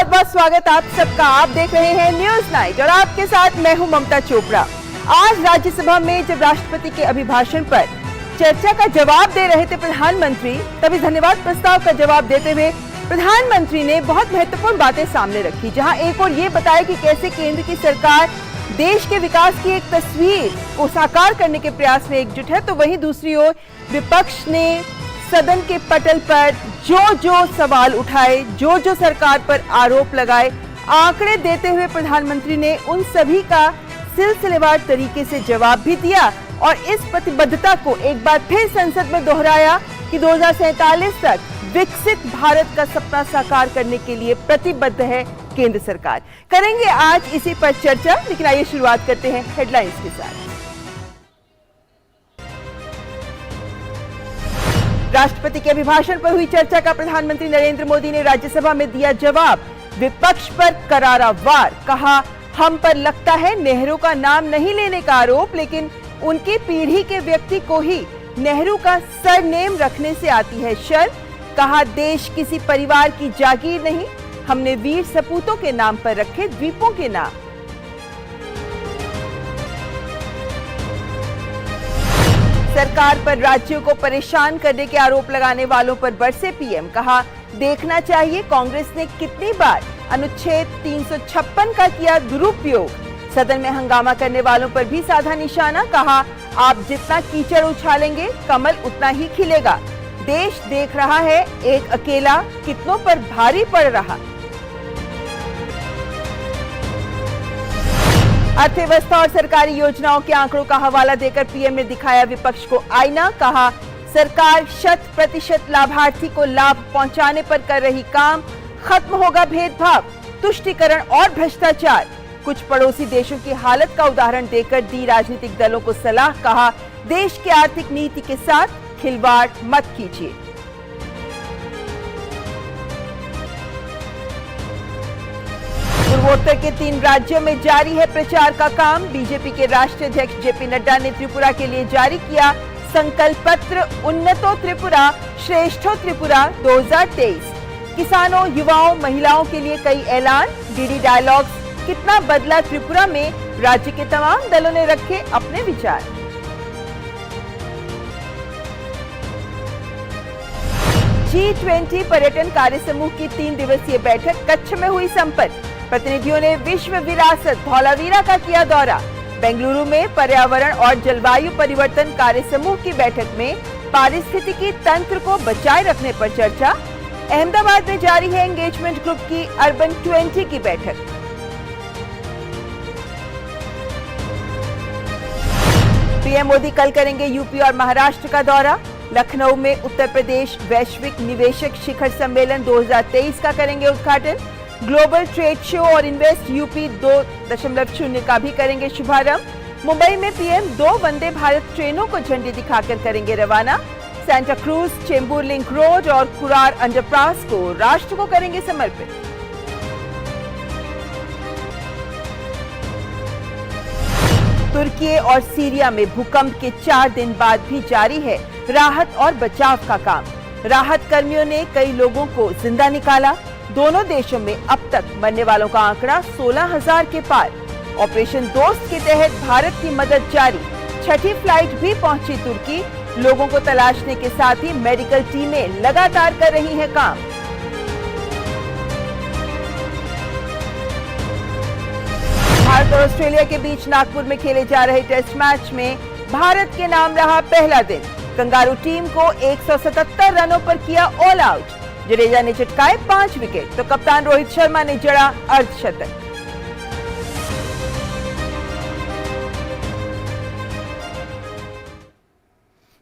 बहुत बहुत स्वागत आप सबका। आप देख रहे हैं न्यूज नाइट और आपके साथ मैं हूं ममता चोपड़ा। आज राज्यसभा में जब राष्ट्रपति के अभिभाषण पर चर्चा का जवाब दे रहे थे प्रधानमंत्री, तभी धन्यवाद प्रस्ताव का जवाब देते हुए प्रधानमंत्री ने बहुत महत्वपूर्ण बातें सामने रखी, जहां एक और ये बताया कि कैसे केंद्र की सरकार देश के विकास की एक तस्वीर को साकार करने के प्रयास में एकजुट है, तो वहीं दूसरी ओर विपक्ष ने सदन के पटल पर जो सवाल उठाए, जो सरकार पर आरोप लगाए, आंकड़े देते हुए प्रधानमंत्री ने उन सभी का सिलसिलेवार तरीके से जवाब भी दिया और इस प्रतिबद्धता को एक बार फिर संसद में दोहराया कि 2047 तक विकसित भारत का सपना साकार करने के लिए प्रतिबद्ध है केंद्र सरकार। करेंगे आज इसी पर चर्चा, लेकिन आइए शुरुआत करते हैं हेडलाइंस के साथ। राष्ट्रपति के अभिभाषण पर हुई चर्चा का प्रधानमंत्री नरेंद्र मोदी ने राज्यसभा में दिया जवाब। विपक्ष पर करारा वार, कहा हम पर लगता है नेहरू का नाम नहीं लेने का आरोप, लेकिन उनकी पीढ़ी के व्यक्ति को ही नेहरू का सरनेम रखने से आती है शर्म। कहा देश किसी परिवार की जागीर नहीं, हमने वीर सपूतों के नाम पर रखे द्वीपों के नाम। सरकार पर राज्यों को परेशान करने के आरोप लगाने वालों पर बरसे पीएम। कहा देखना चाहिए कांग्रेस ने कितनी बार अनुच्छेद 356 का किया दुरुपयोग। सदन में हंगामा करने वालों पर भी साधा निशाना। कहा आप जितना कीचड़ उछालेंगे कमल उतना ही खिलेगा। देश देख रहा है एक अकेला कितनों पर भारी पड़ रहा। अर्थव्यवस्था और सरकारी योजनाओं के आंकड़ों का हवाला देकर पीएम ने दिखाया विपक्ष को आईना। कहा सरकार 100% लाभार्थी को लाभ पहुंचाने पर कर रही काम। खत्म होगा भेदभाव, तुष्टीकरण और भ्रष्टाचार। कुछ पड़ोसी देशों की हालत का उदाहरण देकर दी राजनीतिक दलों को सलाह। कहा देश की आर्थिक नीति के साथ खिलवाड़ मत कीजिए। पूर्वोत्तर के 3 राज्यों में जारी है प्रचार का काम। बीजेपी के राष्ट्रीय अध्यक्ष जेपी नड्डा ने त्रिपुरा के लिए जारी किया संकल्प पत्र, उन्नतो त्रिपुरा श्रेष्ठो त्रिपुरा 2023। किसानों, युवाओं, महिलाओं के लिए कई ऐलान। डीडी डायलॉग्स कितना बदला त्रिपुरा में, राज्य के तमाम दलों ने रखे अपने विचार। G20 पर्यटन कार्य समूह की 3 दिवसीय बैठक कच्छ में हुई संपन्न। प्रतिनिधियों ने विश्व विरासत धौलावीरा का किया दौरा। बेंगलुरु में पर्यावरण और जलवायु परिवर्तन कार्य समूह की बैठक में पारिस्थितिकी तंत्र को बचाए रखने पर चर्चा। अहमदाबाद में जारी है एंगेजमेंट ग्रुप की अर्बन 20 की बैठक। पीएम मोदी कल करेंगे यूपी और महाराष्ट्र का दौरा। लखनऊ में उत्तर प्रदेश वैश्विक निवेशक शिखर सम्मेलन 2023 का करेंगे उद्घाटन। ग्लोबल ट्रेड शो और इन्वेस्ट यूपी 2.0 का भी करेंगे शुभारंभ। मुंबई में पीएम 2 वंदे भारत ट्रेनों को झंडी दिखाकर करेंगे रवाना। Santa cruise, Chembur link road और कुरार अंडरपास को राष्ट्र को करेंगे समर्पित। तुर्की और सीरिया में भूकंप के 4 दिन बाद भी जारी है राहत और बचाव का काम। राहत कर्मियों ने कई लोगों को जिंदा निकाला। दोनों देशों में अब तक मरने वालों का आंकड़ा 16,000 के पार। ऑपरेशन दोस्त के तहत भारत की मदद जारी। 6ठी फ्लाइट भी पहुंची तुर्की। लोगों को तलाशने के साथ ही मेडिकल टीमें लगातार कर रही हैं काम। भारत और ऑस्ट्रेलिया के बीच नागपुर में खेले जा रहे टेस्ट मैच में भारत के नाम रहा पहला दिन। कंगारू टीम को 177 रनों पर किया ऑल आउट। जडेजा ने चटकाए 5 विकेट, तो कप्तान रोहित शर्मा ने जड़ा अर्धशतक।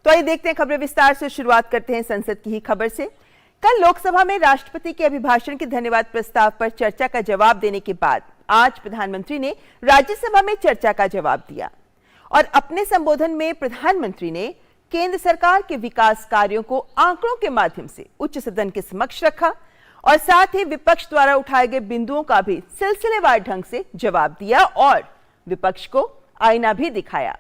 तो आइए देखते हैं खबरें विस्तार से। शुरुआत करते हैं संसद की ही खबर से। कल लोकसभा में राष्ट्रपति के अभिभाषण के धन्यवाद प्रस्ताव पर चर्चा का जवाब देने के बाद आज प्रधानमंत्री ने राज्यसभा में चर्चा का जवाब दिया और अपने संबोधन में प्रधानमंत्री ने केंद्र सरकार के विकास कार्यों को आंकड़ों के माध्यम से उच्च सदन के समक्ष रखा और साथ ही विपक्ष द्वारा उठाए गए बिंदुओं का भी सिलसिलेवार ढंग से जवाब दिया और विपक्ष को आईना भी दिखाया।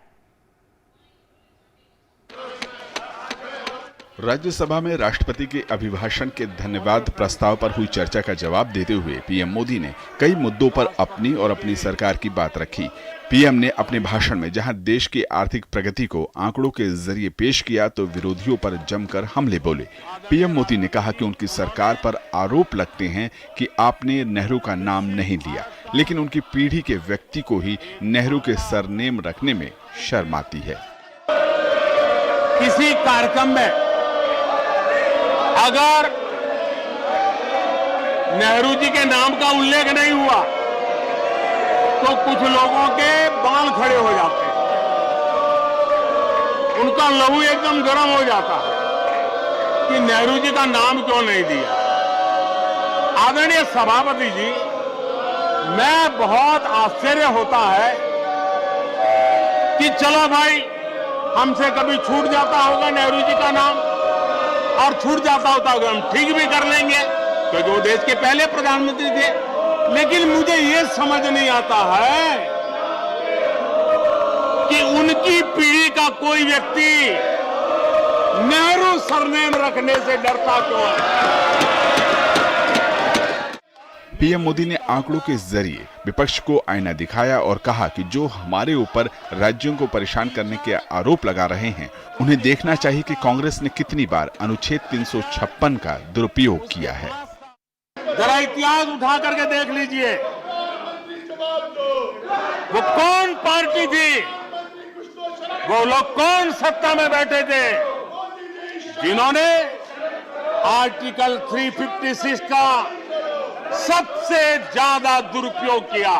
राज्यसभा में राष्ट्रपति के अभिभाषण के धन्यवाद प्रस्ताव पर हुई चर्चा का जवाब देते हुए पीएम मोदी ने कई मुद्दों पर अपनी और अपनी सरकार की बात रखी। पीएम ने अपने भाषण में जहां देश की आर्थिक प्रगति को आंकड़ों के जरिए पेश किया तो विरोधियों पर जमकर हमले बोले। पीएम मोदी ने कहा कि उनकी सरकार पर आरोप लगते हैं कि आपने नेहरू का नाम नहीं लिया, लेकिन उनकी पीढ़ी के व्यक्ति को ही नेहरू के सरनेम रखने में शर्म आती है। किसी कार्यक्रम में अगर नेहरू जी के नाम का उल्लेख नहीं हुआ तो कुछ लोगों के बाल खड़े हो जाते हैं, उनका लहू एकदम गर्म हो जाता है कि नेहरू जी का नाम क्यों नहीं दिया। आदरणीय सभापति जी, मैं बहुत आश्चर्य होता है कि चलो भाई, हमसे कभी छूट जाता होगा नेहरू जी का नाम, और छूट जाता होता होगा हम ठीक भी कर लेंगे क्योंकि वो देश के पहले प्रधानमंत्री थे। लेकिन मुझे ये समझ नहीं आता है कि उनकी पीढ़ी का कोई व्यक्ति नेहरू सरनेम रखने से डरता क्यों है। पीएम मोदी ने आंकड़ों के जरिए विपक्ष को आईना दिखाया और कहा कि जो हमारे ऊपर राज्यों को परेशान करने के आरोप लगा रहे हैं, उन्हें देखना चाहिए कि कांग्रेस ने कितनी बार अनुच्छेद 356 का दुरुपयोग किया है। जरा इतिहास उठा करके देख लीजिए, वो कौन पार्टी थी, वो लोग कौन सत्ता में बैठे थे जिन्होंने आर्टिकल 356 का सबसे ज्यादा दुरुपयोग किया।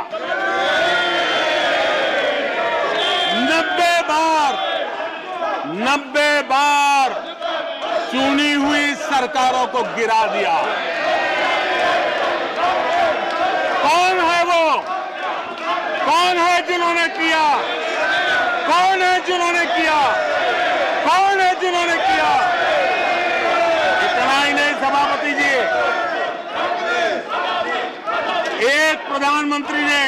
90 बार चुनी हुई सरकारों को गिरा दिया। कौन है वो? कौन है जिन्होंने किया? कौन है जिन्होंने किया? कौन है जिन्होंने किया? इतना ही नहीं सभापति जी, एक प्रधानमंत्री ने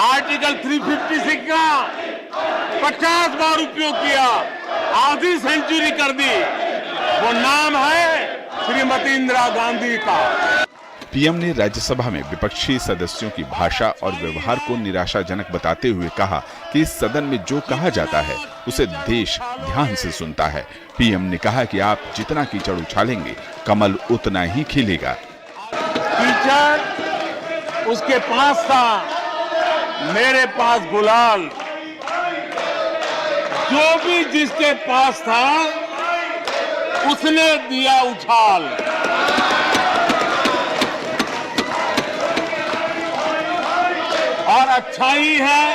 आर्टिकल 356 का 50 बार उपयोग किया, आधी सेंचुरी कर दी। वो नाम है श्रीमती इंदिरा गांधी का। पीएम ने राज्यसभा में विपक्षी सदस्यों की भाषा और व्यवहार को निराशाजनक बताते हुए कहा कि इस सदन में जो कहा जाता है उसे देश ध्यान से सुनता है। पीएम ने कहा कि आप जितना कीचड़ उछालेंगे, कमल उतना ही खिलेगा। कीचड़ उसके पास था, मेरे पास गुलाल। जो भी जिसके पास था उसने दिया उछाल। और अच्छाई है,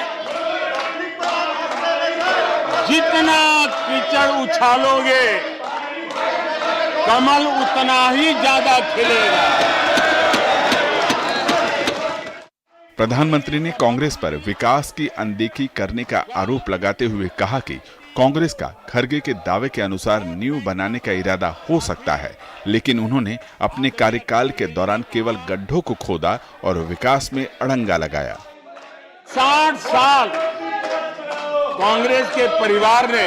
जितना कीचड़ उछालोगे कमल उतना ही ज्यादा खिलेगा। प्रधानमंत्री ने कांग्रेस पर विकास की अनदेखी करने का आरोप लगाते हुए कहा कि कांग्रेस का खरगे के दावे के अनुसार नींव बनाने का इरादा हो सकता है, लेकिन उन्होंने अपने कार्यकाल के दौरान केवल गड्ढों को खोदा और विकास में अड़ंगा लगाया। 60 साल कांग्रेस के परिवार ने,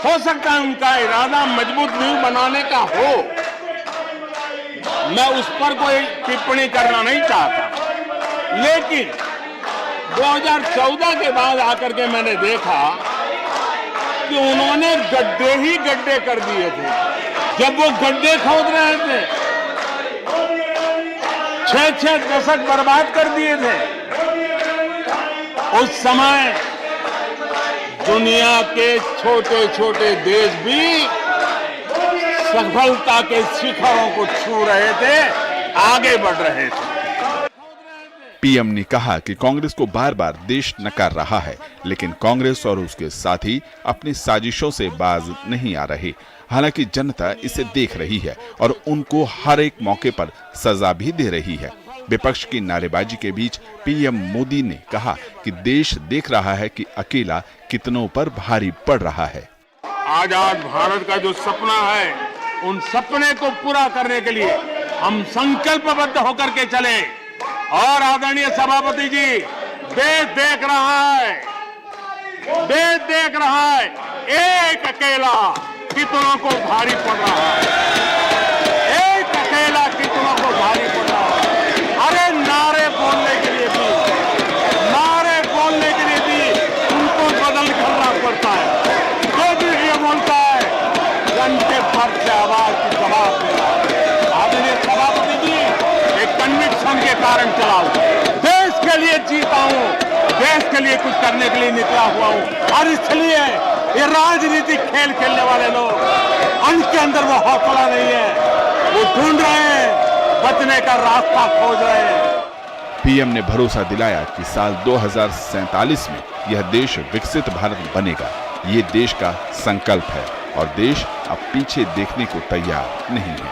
हो सकता है उनका इरादा मजबूत नींव बनाने का हो, मैं उस पर कोई टिप्पणी करना नहीं चाहता, लेकिन 2014 के बाद आकर के मैंने देखा कि उन्होंने गड्ढे ही गड्ढे कर दिए थे। जब वो गड्ढे खोद रहे थे, 6 दशक बर्बाद कर दिए थे। उस समय दुनिया के छोटे छोटे देश भी सफलता के शिखरों को छू रहे थे, आगे बढ़ रहे थे। पीएम ने कहा कि कांग्रेस को बार बार देश नकार रहा है, लेकिन कांग्रेस और उसके साथी अपनी साजिशों से बाज नहीं आ रहे। हालांकि जनता इसे देख रही है और उनको हर एक मौके पर सजा भी दे रही है। विपक्ष की नारेबाजी के बीच पीएम मोदी ने कहा कि देश देख रहा है कि अकेला कितनों पर भारी पड़ रहा है। आजाद भारत का जो सपना है, उन सपने को पूरा करने के लिए हम संकल्पबद्ध होकर के चले। और आदरणीय सभापति जी, देश देख रहा है देश देख रहा है एक अकेला कितनों को भारी पड़ रहा है, एक अकेला कितनों को भारी पड़ रहा है। अरे नारे बोलने के लिए भी उनको बदल करना पड़ता है। जो भी ये बोलता है घंटे भर से आवाज की जवाब देना। आदरणीय सभापति जी, एक कन्विक्शन के कारण चला हूं, देश के लिए जीता हूं, देश के लिए कुछ करने के लिए निकला हुआ हूं। और इसलिए ये राजनीतिक खेल खेलने वाले लोग, उनके अंदर वो हौसला नहीं है, वो ढूंढ रहे हैं, बचने का रास्ता खोज रहे हैं। पीएम ने भरोसा दिलाया कि साल 2047 में यह देश विकसित भारत बनेगा। ये देश का संकल्प है और देश अब पीछे देखने को तैयार नहीं है।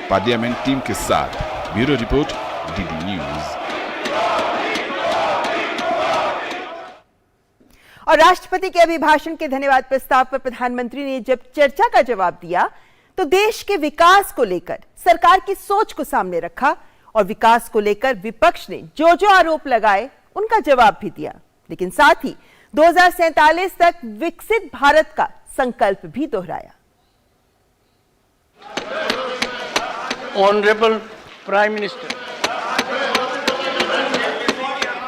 पार्लियामेंट टीम के साथ ब्यूरो रिपोर्ट, डीडी न्यूज। और राष्ट्रपति के अभिभाषण के धन्यवाद प्रस्ताव पर प्रधानमंत्री ने जब चर्चा का जवाब दिया तो देश के विकास को लेकर सरकार की सोच को सामने रखा और विकास को लेकर विपक्ष ने जो जो आरोप लगाए उनका जवाब भी दिया, लेकिन साथ ही 2047 तक विकसित भारत का संकल्प भी दोहराया। Honourable prime minister.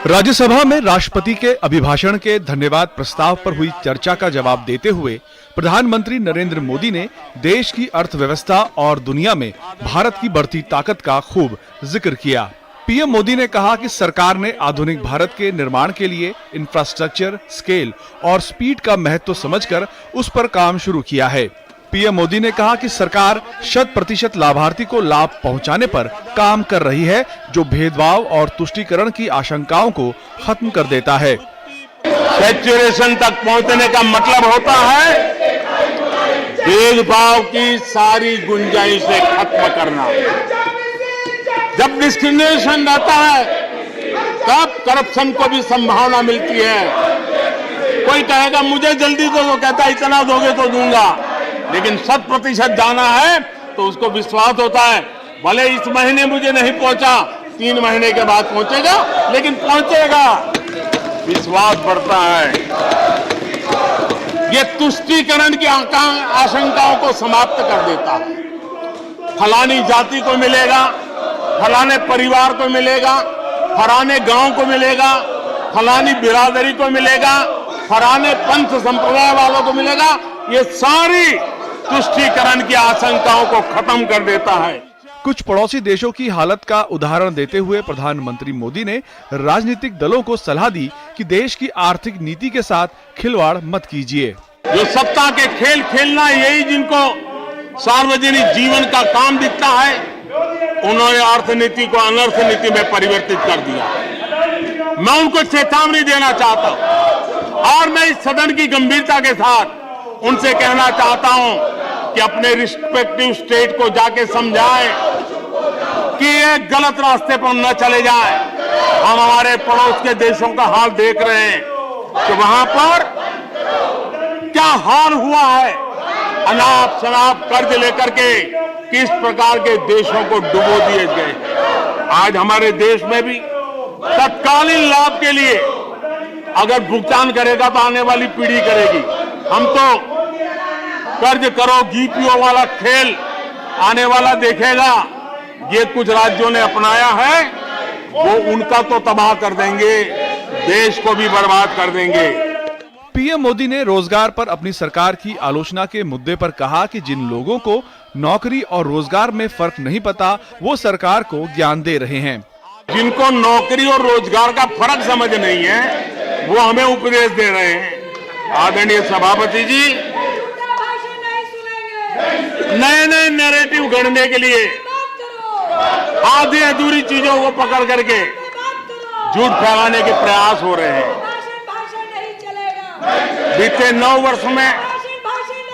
राज्यसभा में राष्ट्रपति के अभिभाषण के धन्यवाद प्रस्ताव पर हुई चर्चा का जवाब देते हुए प्रधानमंत्री नरेंद्र मोदी ने देश की अर्थव्यवस्था और दुनिया में भारत की बढ़ती ताकत का खूब जिक्र किया। पीएम मोदी ने कहा कि सरकार ने आधुनिक भारत के निर्माण के लिए इंफ्रास्ट्रक्चर, स्केल और स्पीड का महत्व समझकर उस पर काम शुरू किया है। पीएम मोदी ने कहा कि सरकार 100% लाभार्थी को लाभ पहुंचाने पर काम कर रही है, जो भेदभाव और तुष्टीकरण की आशंकाओं को खत्म कर देता है। सैचुरेशन तक पहुंचने का मतलब होता है भेदभाव की सारी गुंजाइशें खत्म करना। जब डिस्क्रिमिनेशन रहता है तब करप्शन को भी संभावना मिलती है। कोई कहेगा मुझे जल्दी दो, तो कहता इतना दोगे तो दूंगा, लेकिन 100% जाना है तो उसको विश्वास होता है, भले इस महीने मुझे नहीं पहुंचा, 3 महीने के बाद पहुंचेगा, लेकिन पहुंचेगा। विश्वास बढ़ता है। ये तुष्टीकरण की आशंकाओं को समाप्त कर देता है। फलानी जाति को मिलेगा, फलाने परिवार को मिलेगा, फलाने गांव को मिलेगा, फलानी बिरादरी को मिलेगा, फलाने पंथ संप्रदाय वालों को मिलेगा। ये सारी तुष्टीकरण की आशंकाओं को खत्म कर देता है। कुछ पड़ोसी देशों की हालत का उदाहरण देते हुए प्रधानमंत्री मोदी ने राजनीतिक दलों को सलाह दी कि देश की आर्थिक नीति के साथ खिलवाड़ मत कीजिए। जो सत्ता के खेल खेलना, यही जिनको सार्वजनिक जीवन का काम दिखता है, उन्होंने अर्थनीति को अनर्थ नीति में परिवर्तित कर दिया। मैं उनको चेतावनी देना चाहता हूं और मैं इस सदन की गंभीरता के साथ उनसे कहना चाहता हूं कि अपने रिस्पेक्टिव स्टेट को जाके समझाएं कि ये गलत रास्ते पर न चले जाएं। हम हमारे पड़ोस के देशों का हाल देख रहे हैं कि वहां पर क्या हाल हुआ है। अनाप शनाप कर्ज लेकर के किस प्रकार के देशों को डुबो दिए गए। आज हमारे देश में भी तत्कालीन लाभ के लिए अगर भुगतान करेगा तो आने वाली पीढ़ी करेगी। हम तो कर्ज करो जीपीओ वाला खेल आने वाला देखेगा। ये कुछ राज्यों ने अपनाया है, वो उनका तो तबाह कर देंगे, देश को भी बर्बाद कर देंगे। पीएम मोदी ने रोजगार पर अपनी सरकार की आलोचना के मुद्दे पर कहा कि जिन लोगों को नौकरी और रोजगार में फर्क नहीं पता, वो सरकार को ज्ञान दे रहे हैं। जिनको नौकरी और रोजगार का फर्क समझ नहीं है, वो हमें उपदेश दे रहे हैं। आदरणीय सभापति जी, नए नए नैरेटिव गढ़ने के लिए आधी अधूरी चीजों को पकड़ करके झूठ फैलाने के प्रयास हो रहे हैं। बीते 9 वर्ष में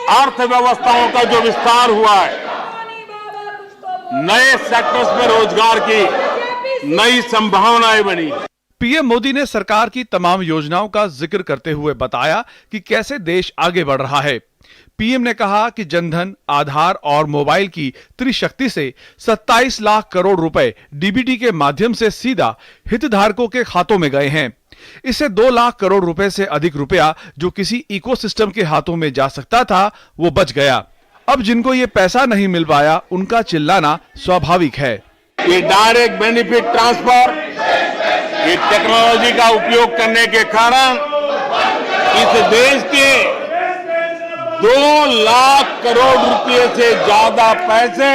अर्थव्यवस्थाओं का जो विस्तार हुआ है, नए सेक्टर्स में रोजगार की नई संभावनाएं बनी। पीएम मोदी ने सरकार की तमाम योजनाओं का जिक्र करते हुए बताया कि कैसे देश आगे बढ़ रहा है। पीएम ने कहा कि जनधन, आधार और मोबाइल की त्रिशक्ति से 27 लाख करोड़ रुपए डीबीटी के माध्यम से सीधा हितधारकों के खातों में गए हैं। इससे 2 लाख करोड़ रुपए से अधिक रुपया जो किसी इकोसिस्टम के हाथों में जा सकता था वो बच गया। अब जिनको ये पैसा नहीं मिल पाया उनका चिल्लाना स्वाभाविक है। ये डायरेक्ट बेनिफिट ट्रांसफर, ये टेक्नोलॉजी का उपयोग करने के कारण इस देश के 2 लाख करोड़ रुपए से ज्यादा पैसे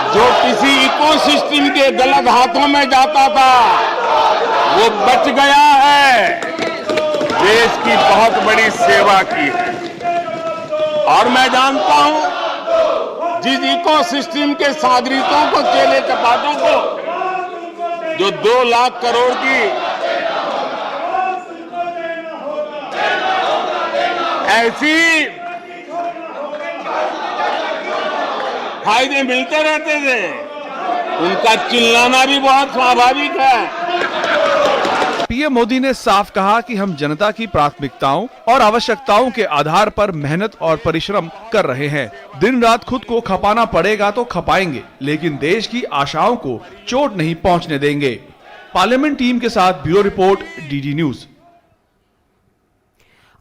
जो किसी इकोसिस्टम के गलत हाथों में जाता था वो बच गया है। देश की बहुत बड़ी सेवा की है और मैं जानता हूं जिस इकोसिस्टम के सागरिकों को, चेले चपाटों को जो 2 लाख करोड़ की ऐसी फायदे मिलते रहते थे, उनका चिल्लाना भी बहुत स्वाभाविक है। पीएम मोदी ने साफ कहा कि हम जनता की प्राथमिकताओं और आवश्यकताओं के आधार पर मेहनत और परिश्रम कर रहे हैं। दिन रात खुद को खपाना पड़ेगा तो खपाएंगे, लेकिन देश की आशाओं को चोट नहीं पहुंचने देंगे। पार्लियामेंट टीम के साथ ब्यूरो रिपोर्ट, डीडी न्यूज।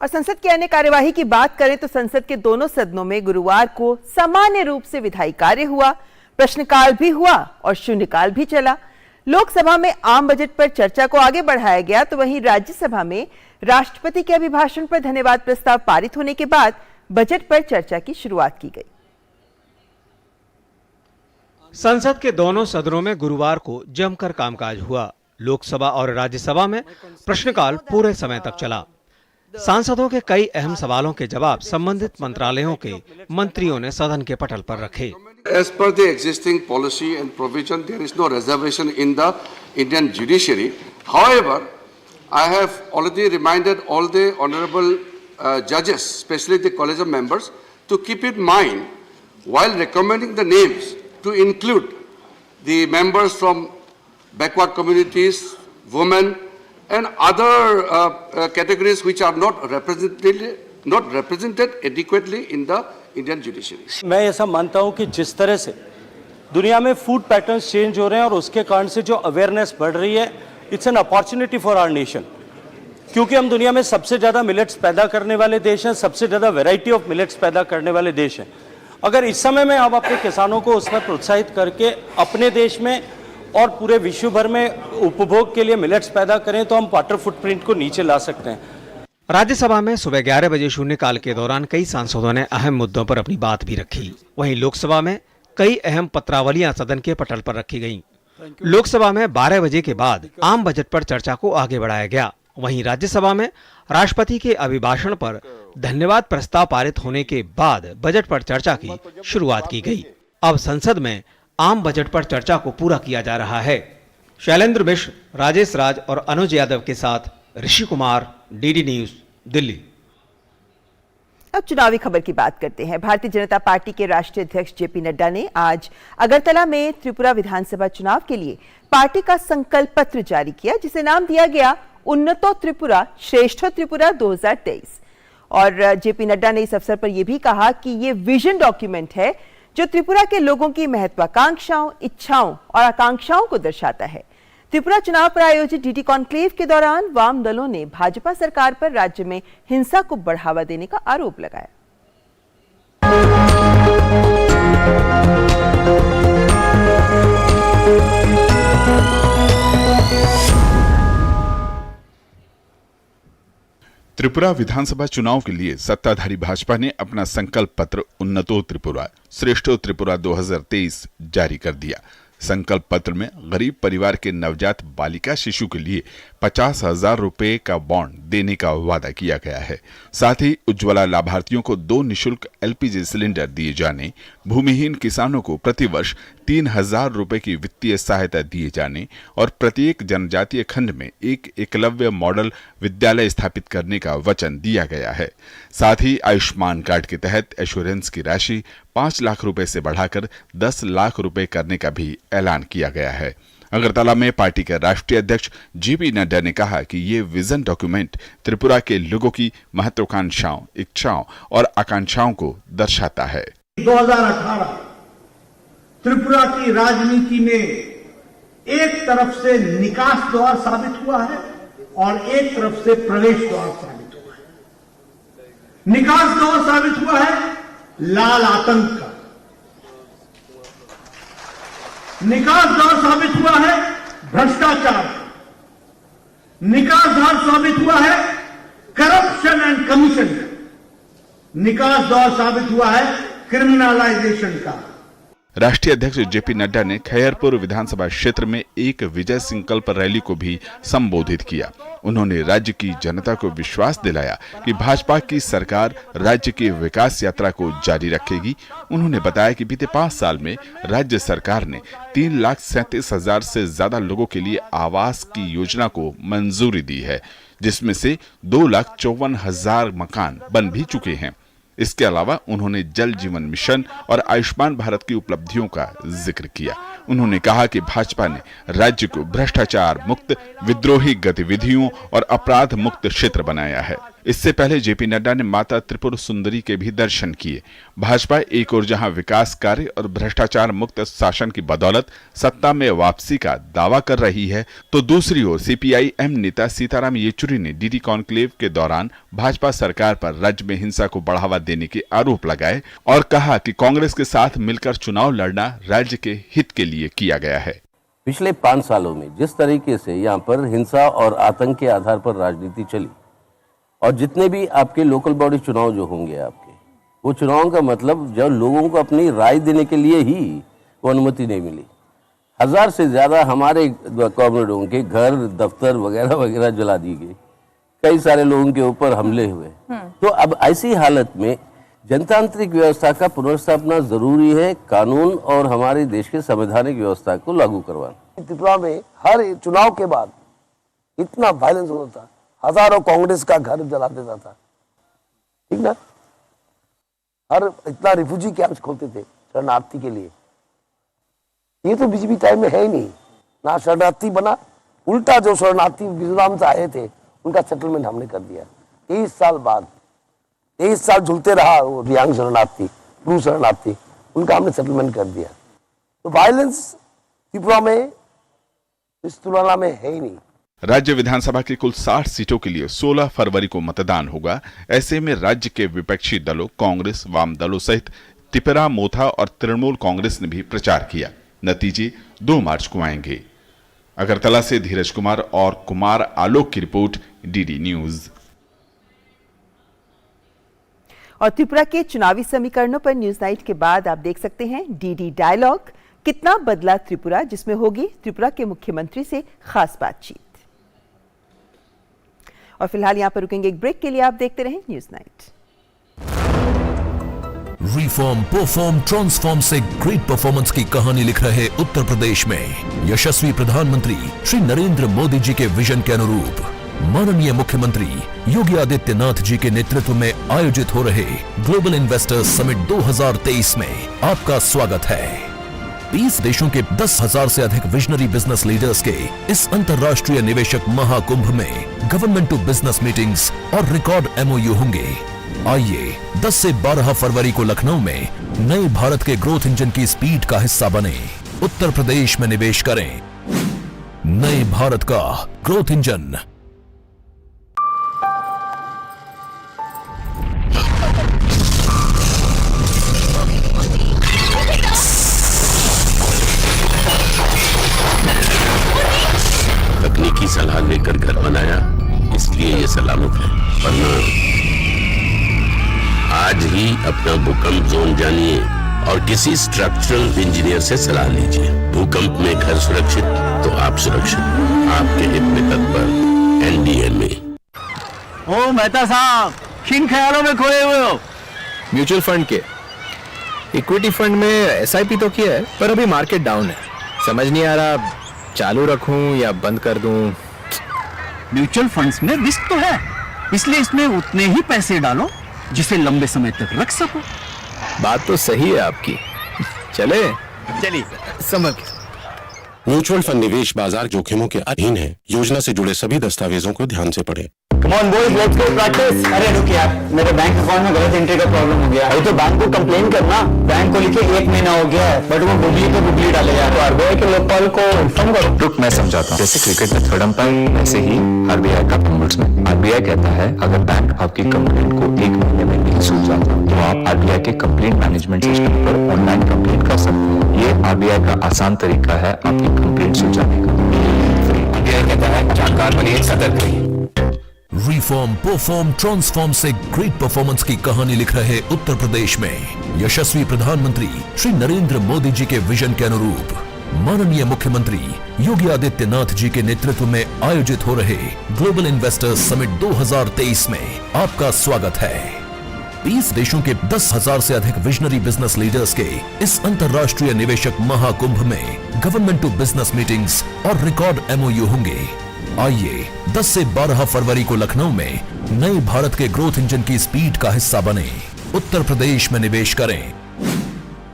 और संसद की अन्य कार्यवाही की बात करें तो संसद के दोनों सदनों में गुरुवार को सामान्य रूप से विधायी कार्य हुआ, प्रश्नकाल भी हुआ और शून्यकाल भी चला। लोकसभा में आम बजट पर चर्चा को आगे बढ़ाया गया तो वहीं राज्यसभा में राष्ट्रपति के अभिभाषण पर धन्यवाद प्रस्ताव पारित होने के बाद बजट पर चर्चा की शुरुआत की गई। संसद के दोनों सदनों में गुरुवार को जमकर कामकाज हुआ। लोकसभा और राज्यसभा में प्रश्नकाल पूरे समय तक चला। सांसदों के कई अहम सवालों के जवाब संबंधित मंत्रालयों के मंत्रियों ने सदन के पटल पर रखे। As per the existing policy and provision, there is no reservation in the Indian judiciary. However, I have already reminded all the honorable judges, especially the college of members, to keep in mind while recommending the names to include the members from backward communities, women, and other categories which are not represented adequately in the Indian judiciary. मैं ऐसा मानता हूं कि जिस तरह से दुनिया में फूड पैटर्न्स चेंज हो रहे हैं और उसके कारण से जो अवेयरनेस बढ़ रही है, it's an opportunity for our nation. क्योंकि हम दुनिया में सबसे ज़्यादा मिलेट्स पैदा करने वाले देश हैं, सबसे ज़्यादा वैरायटी ऑफ मिलेट्स पैदा करने वाले देश हैं। अगर इस समय में हम अपने किसानों को उसमें प्रोत्साहित करके अपने देश में और पूरे विश्व भर में उपभोग के लिए मिलेट्स पैदा करें तो हम वाटर फुटप्रिंट को नीचे ला सकते हैं। राज्यसभा में सुबह 11 बजे शून्यकाल के दौरान कई सांसदों ने अहम मुद्दों पर अपनी बात भी रखी। वहीं लोकसभा में कई अहम पत्रावलियां सदन के पटल पर रखी गईं। लोकसभा में 12 बजे के बाद आम बजट पर चर्चा को आगे बढ़ाया गया। वहीं राज्यसभा में राष्ट्रपति के अभिभाषण पर धन्यवाद प्रस्ताव पारित होने के बाद बजट पर चर्चा की शुरुआत की गई। अब संसद में आम बजट पर चर्चा को पूरा किया जा रहा है। शैलेंद्र मिश्र, राजेश राज और अनुज यादव के साथ ऋषि कुमार, डीडी न्यूज, दिल्ली। अब चुनावी खबर की बात करते हैं। भारतीय जनता पार्टी के राष्ट्रीय अध्यक्ष जेपी नड्डा ने आज अगरतला में त्रिपुरा विधानसभा चुनाव के लिए पार्टी का संकल्प पत्र जारी किया, जिसे नाम दिया गया उन्नतो त्रिपुरा श्रेष्ठो त्रिपुरा 2023। और जेपी नड्डा ने इस अवसर पर यह भी कहा कि ये विजन डॉक्यूमेंट है जो त्रिपुरा के लोगों की महत्वाकांक्षाओं, इच्छाओं और आकांक्षाओं को दर्शाता है। त्रिपुरा चुनाव पर आयोजित डीडी कॉन्क्लेव के दौरान वाम दलों ने भाजपा सरकार पर राज्य में हिंसा को बढ़ावा देने का आरोप लगाया। त्रिपुरा विधानसभा चुनाव के लिए सत्ताधारी भाजपा ने अपना संकल्प पत्र उन्नतो त्रिपुरा श्रेष्ठो त्रिपुरा 2023 जारी कर दिया। संकल्प पत्र में गरीब परिवार के नवजात बालिका शिशु के लिए 50,000 रुपए का बॉन्ड देने का वादा किया गया है। साथ ही उज्ज्वला लाभार्थियों को 2 निःशुल्क एलपीजी सिलेंडर दिए जाने, भूमिहीन किसानों को प्रतिवर्ष 3,000 रुपए की वित्तीय सहायता दिए जाने और प्रत्येक जनजातीय खंड में एक एकलव्य मॉडल विद्यालय स्थापित करने का वचन दिया गया है। साथ ही आयुष्मान कार्ड के तहत एश्योरेंस की राशि 5 लाख रुपए से बढ़ाकर 10 लाख रुपए करने का भी ऐलान किया गया है। अगरतला में पार्टी के राष्ट्रीय अध्यक्ष जेपी नड्डा ने कहा कि ये विजन डॉक्यूमेंट त्रिपुरा के लोगों की महत्वाकांक्षाओं, इच्छाओं और आकांक्षाओं को दर्शाता है। 2018 त्रिपुरा की राजनीति में एक तरफ से निकास द्वार साबित हुआ है और एक तरफ से प्रवेश द्वार साबित हुआ है। निकास द्वार साबित हुआ है लाल आतंक का। निकास द्वार साबित हुआ है भ्रष्टाचार का। निकास द्वार साबित हुआ है करप्शन एंड कमीशन का। निकास द्वार साबित हुआ है क्रिमिनलाइजेशन का। राष्ट्रीय अध्यक्ष जेपी नड्डा ने खैरपुर विधानसभा क्षेत्र में एक विजय संकल्प रैली को भी संबोधित किया। उन्होंने राज्य की जनता को विश्वास दिलाया कि भाजपा की सरकार राज्य की विकास यात्रा को जारी रखेगी। उन्होंने बताया कि बीते 5 साल में राज्य सरकार ने 3,37,000 से ज्यादा लोगों के लिए आवास की योजना को मंजूरी दी है, जिसमें से 2,54,000 मकान बन भी चुके हैं। इसके अलावा उन्होंने जल जीवन मिशन और आयुष्मान भारत की उपलब्धियों का जिक्र किया। उन्होंने कहा कि भाजपा ने राज्य को भ्रष्टाचार मुक्त, विद्रोही गतिविधियों और अपराध मुक्त क्षेत्र बनाया है। इससे पहले जेपी नड्डा ने माता त्रिपुर सुंदरी के भी दर्शन किए। भाजपा एक ओर जहां विकास कार्य और भ्रष्टाचार मुक्त शासन की बदौलत सत्ता में वापसी का दावा कर रही है, तो दूसरी ओर सीपीआई-एम नेता सीताराम येचुरी ने डीडी कॉन्क्लेव के दौरान भाजपा सरकार पर राज्य में हिंसा को बढ़ावा देने के आरोप लगाए और कहा कि कांग्रेस के साथ मिलकर चुनाव लड़ना राज्य के हित के लिए किया गया है। पिछले 5 सालों में जिस तरीके से यहाँ पर हिंसा और आतंक के आधार पर राजनीति चली, और जितने भी आपके लोकल बॉडी चुनाव जो होंगे आपके, वो चुनाव का मतलब जब लोगों को अपनी राय देने के लिए ही वो अनुमति नहीं मिली। 1000 से ज्यादा हमारे कॉमरेडों के घर, दफ्तर वगैरह वगैरह जला दी गई। कई सारे लोगों के ऊपर हमले हुए। तो अब ऐसी हालत में जनतांत्रिक व्यवस्था का पुनर्स्थापना जरूरी है। कानून और हमारे देश के संवैधानिक व्यवस्था को लागू करवाना। त्रिपुरा में हर चुनाव के बाद इतना वायलेंस होता था, हजारों कांग्रेस का घर जला देता था, ठीक ना। हर इतना रिफ्यूजी कैंप्स खोलते थे शरणार्थी के लिए। ये तो बीजेपी टाइम में है ही नहीं ना। शरणार्थी बना, उल्टा जो शरणार्थी मिजोरम से आए थे उनका सेटलमेंट हमने कर दिया। 23 साल बाद 23 साल झूलते रहा वो रियांग शरणार्थी, प्रू शरणार्थी, उनका हमने सेटलमेंट कर दिया। तो वायलेंस त्रिपुरा में इस तुलना में है ही नहीं। राज्य विधानसभा की कुल 60 सीटों के लिए 16 फरवरी को मतदान होगा। ऐसे में राज्य के विपक्षी दलों कांग्रेस, वाम दलों सहित तिपरा, मोथा और तृणमूल कांग्रेस ने भी प्रचार किया। नतीजे 2 मार्च को आएंगे। अगरतला से धीरज कुमार और कुमार आलोक की रिपोर्ट, डीडी न्यूज। और त्रिपुरा के चुनावी समीकरणों पर न्यूज नाइट के बाद आप देख सकते हैं डीडी डायलॉग, कितना बदला त्रिपुरा, जिसमें होगी त्रिपुरा के मुख्यमंत्री से खास बातचीत। और फिलहाल यहां पर रुकेंगे एक ब्रेक के लिए। आप देखते रहें news night. Reform, perform, transform से ग्रेट परफॉर्मेंस की कहानी लिख रहे उत्तर प्रदेश में यशस्वी प्रधानमंत्री श्री नरेंद्र मोदी जी के विजन के अनुरूप माननीय मुख्यमंत्री योगी आदित्यनाथ जी के नेतृत्व में आयोजित हो रहे ग्लोबल इन्वेस्टर्स समिट 2023 में आपका स्वागत है। 20 देशों के 10,000 से अधिक विजनरी बिजनेस लीडर्स के इस अंतर्राष्ट्रीय निवेशक महाकुंभ में गवर्नमेंट टू बिजनेस मीटिंग्स और रिकॉर्ड MOU होंगे। आइए 10 से 12 फरवरी को लखनऊ में नए भारत के ग्रोथ इंजन की स्पीड का हिस्सा बने। उत्तर प्रदेश में निवेश करें। नए भारत का ग्रोथ इंजन। तकनीकी सलाह लेकर घर बनाया, इसलिए ये सलामत है। वरना आज ही अपना भूकंप जोन जानिए और किसी स्ट्रक्चरल इंजीनियर से सलाह लीजिए। भूकंप में घर सुरक्षित तो आप सुरक्षित। आपके हित में तत्पर NDMA। ओ मेहता साहब, किन ख्यालों में खोए हुए हो? म्यूचुअल फंड के, इक्विटी फंड में SIP तो किया है, पर अभी मार्केट डाउन है। समझ नहीं आ रहा चालू रखूं या बंद कर दूं। म्यूचुअल फंड्स में रिस्क तो है, इसलिए इसमें उतने ही पैसे डालो जिसे लंबे समय तक रख सको। बात तो सही है आपकी। चले चलिए समझ। म्यूचुअल फंड निवेश बाजार जोखिमों के अधीन है। योजना से जुड़े सभी दस्तावेजों को ध्यान से पढ़ें। Come on boys, let's go practice. अरे रुक यार, मेरे बैंक अकाउंट में गलत एंट्री का प्रॉब्लम हो गया। अरे तो बैंक को कंप्लेन करना। बैंक को लिखे 1 महीना हो गया है, बट वो गुगली पे गुगली डाले यार। तो आरबीआई के लोकपाल को इन्फॉर्म करो। रुक, मैं समझाता हूँ। जैसे क्रिकेट में थर्ड अंपायर, वैसे ही आरबीआई का ombudsman। आरबीआई कहता है अगर बैंक आपकी कंप्लेंट को 1 महीने में नहीं सुलझाता तो आप आरबीआई के कंप्लेंट मैनेजमेंट सिस्टम पर ऑनलाइन कंप्लेंट कर सकते हैं। ये आरबीआई का आसान तरीका है आपकी कंप्लेंट सुलझाने का। आरबीआई कहता है जानकार बनिए, सतर्क रहिए। रिफॉर्म, परफॉर्म, ट्रांसफॉर्म से ग्रेट परफॉर्मेंस की कहानी लिख रहे उत्तर प्रदेश में यशस्वी प्रधानमंत्री श्री नरेंद्र मोदी जी के विजन के अनुरूप माननीय मुख्यमंत्री योगी आदित्यनाथ जी के नेतृत्व में आयोजित हो रहे ग्लोबल इन्वेस्टर्स समिट 2023 में आपका स्वागत है। 20 देशों के 10,000 से अधिक विजनरी बिजनेस लीडर्स के इस अंतर्राष्ट्रीय निवेशक महाकुंभ में गवर्नमेंट टू बिजनेस मीटिंग्स और रिकॉर्ड एमओयू होंगे। आइए 10 से 12 फरवरी को लखनऊ में नए भारत के ग्रोथ इंजन की स्पीड का हिस्सा बने। उत्तर प्रदेश में निवेश करें।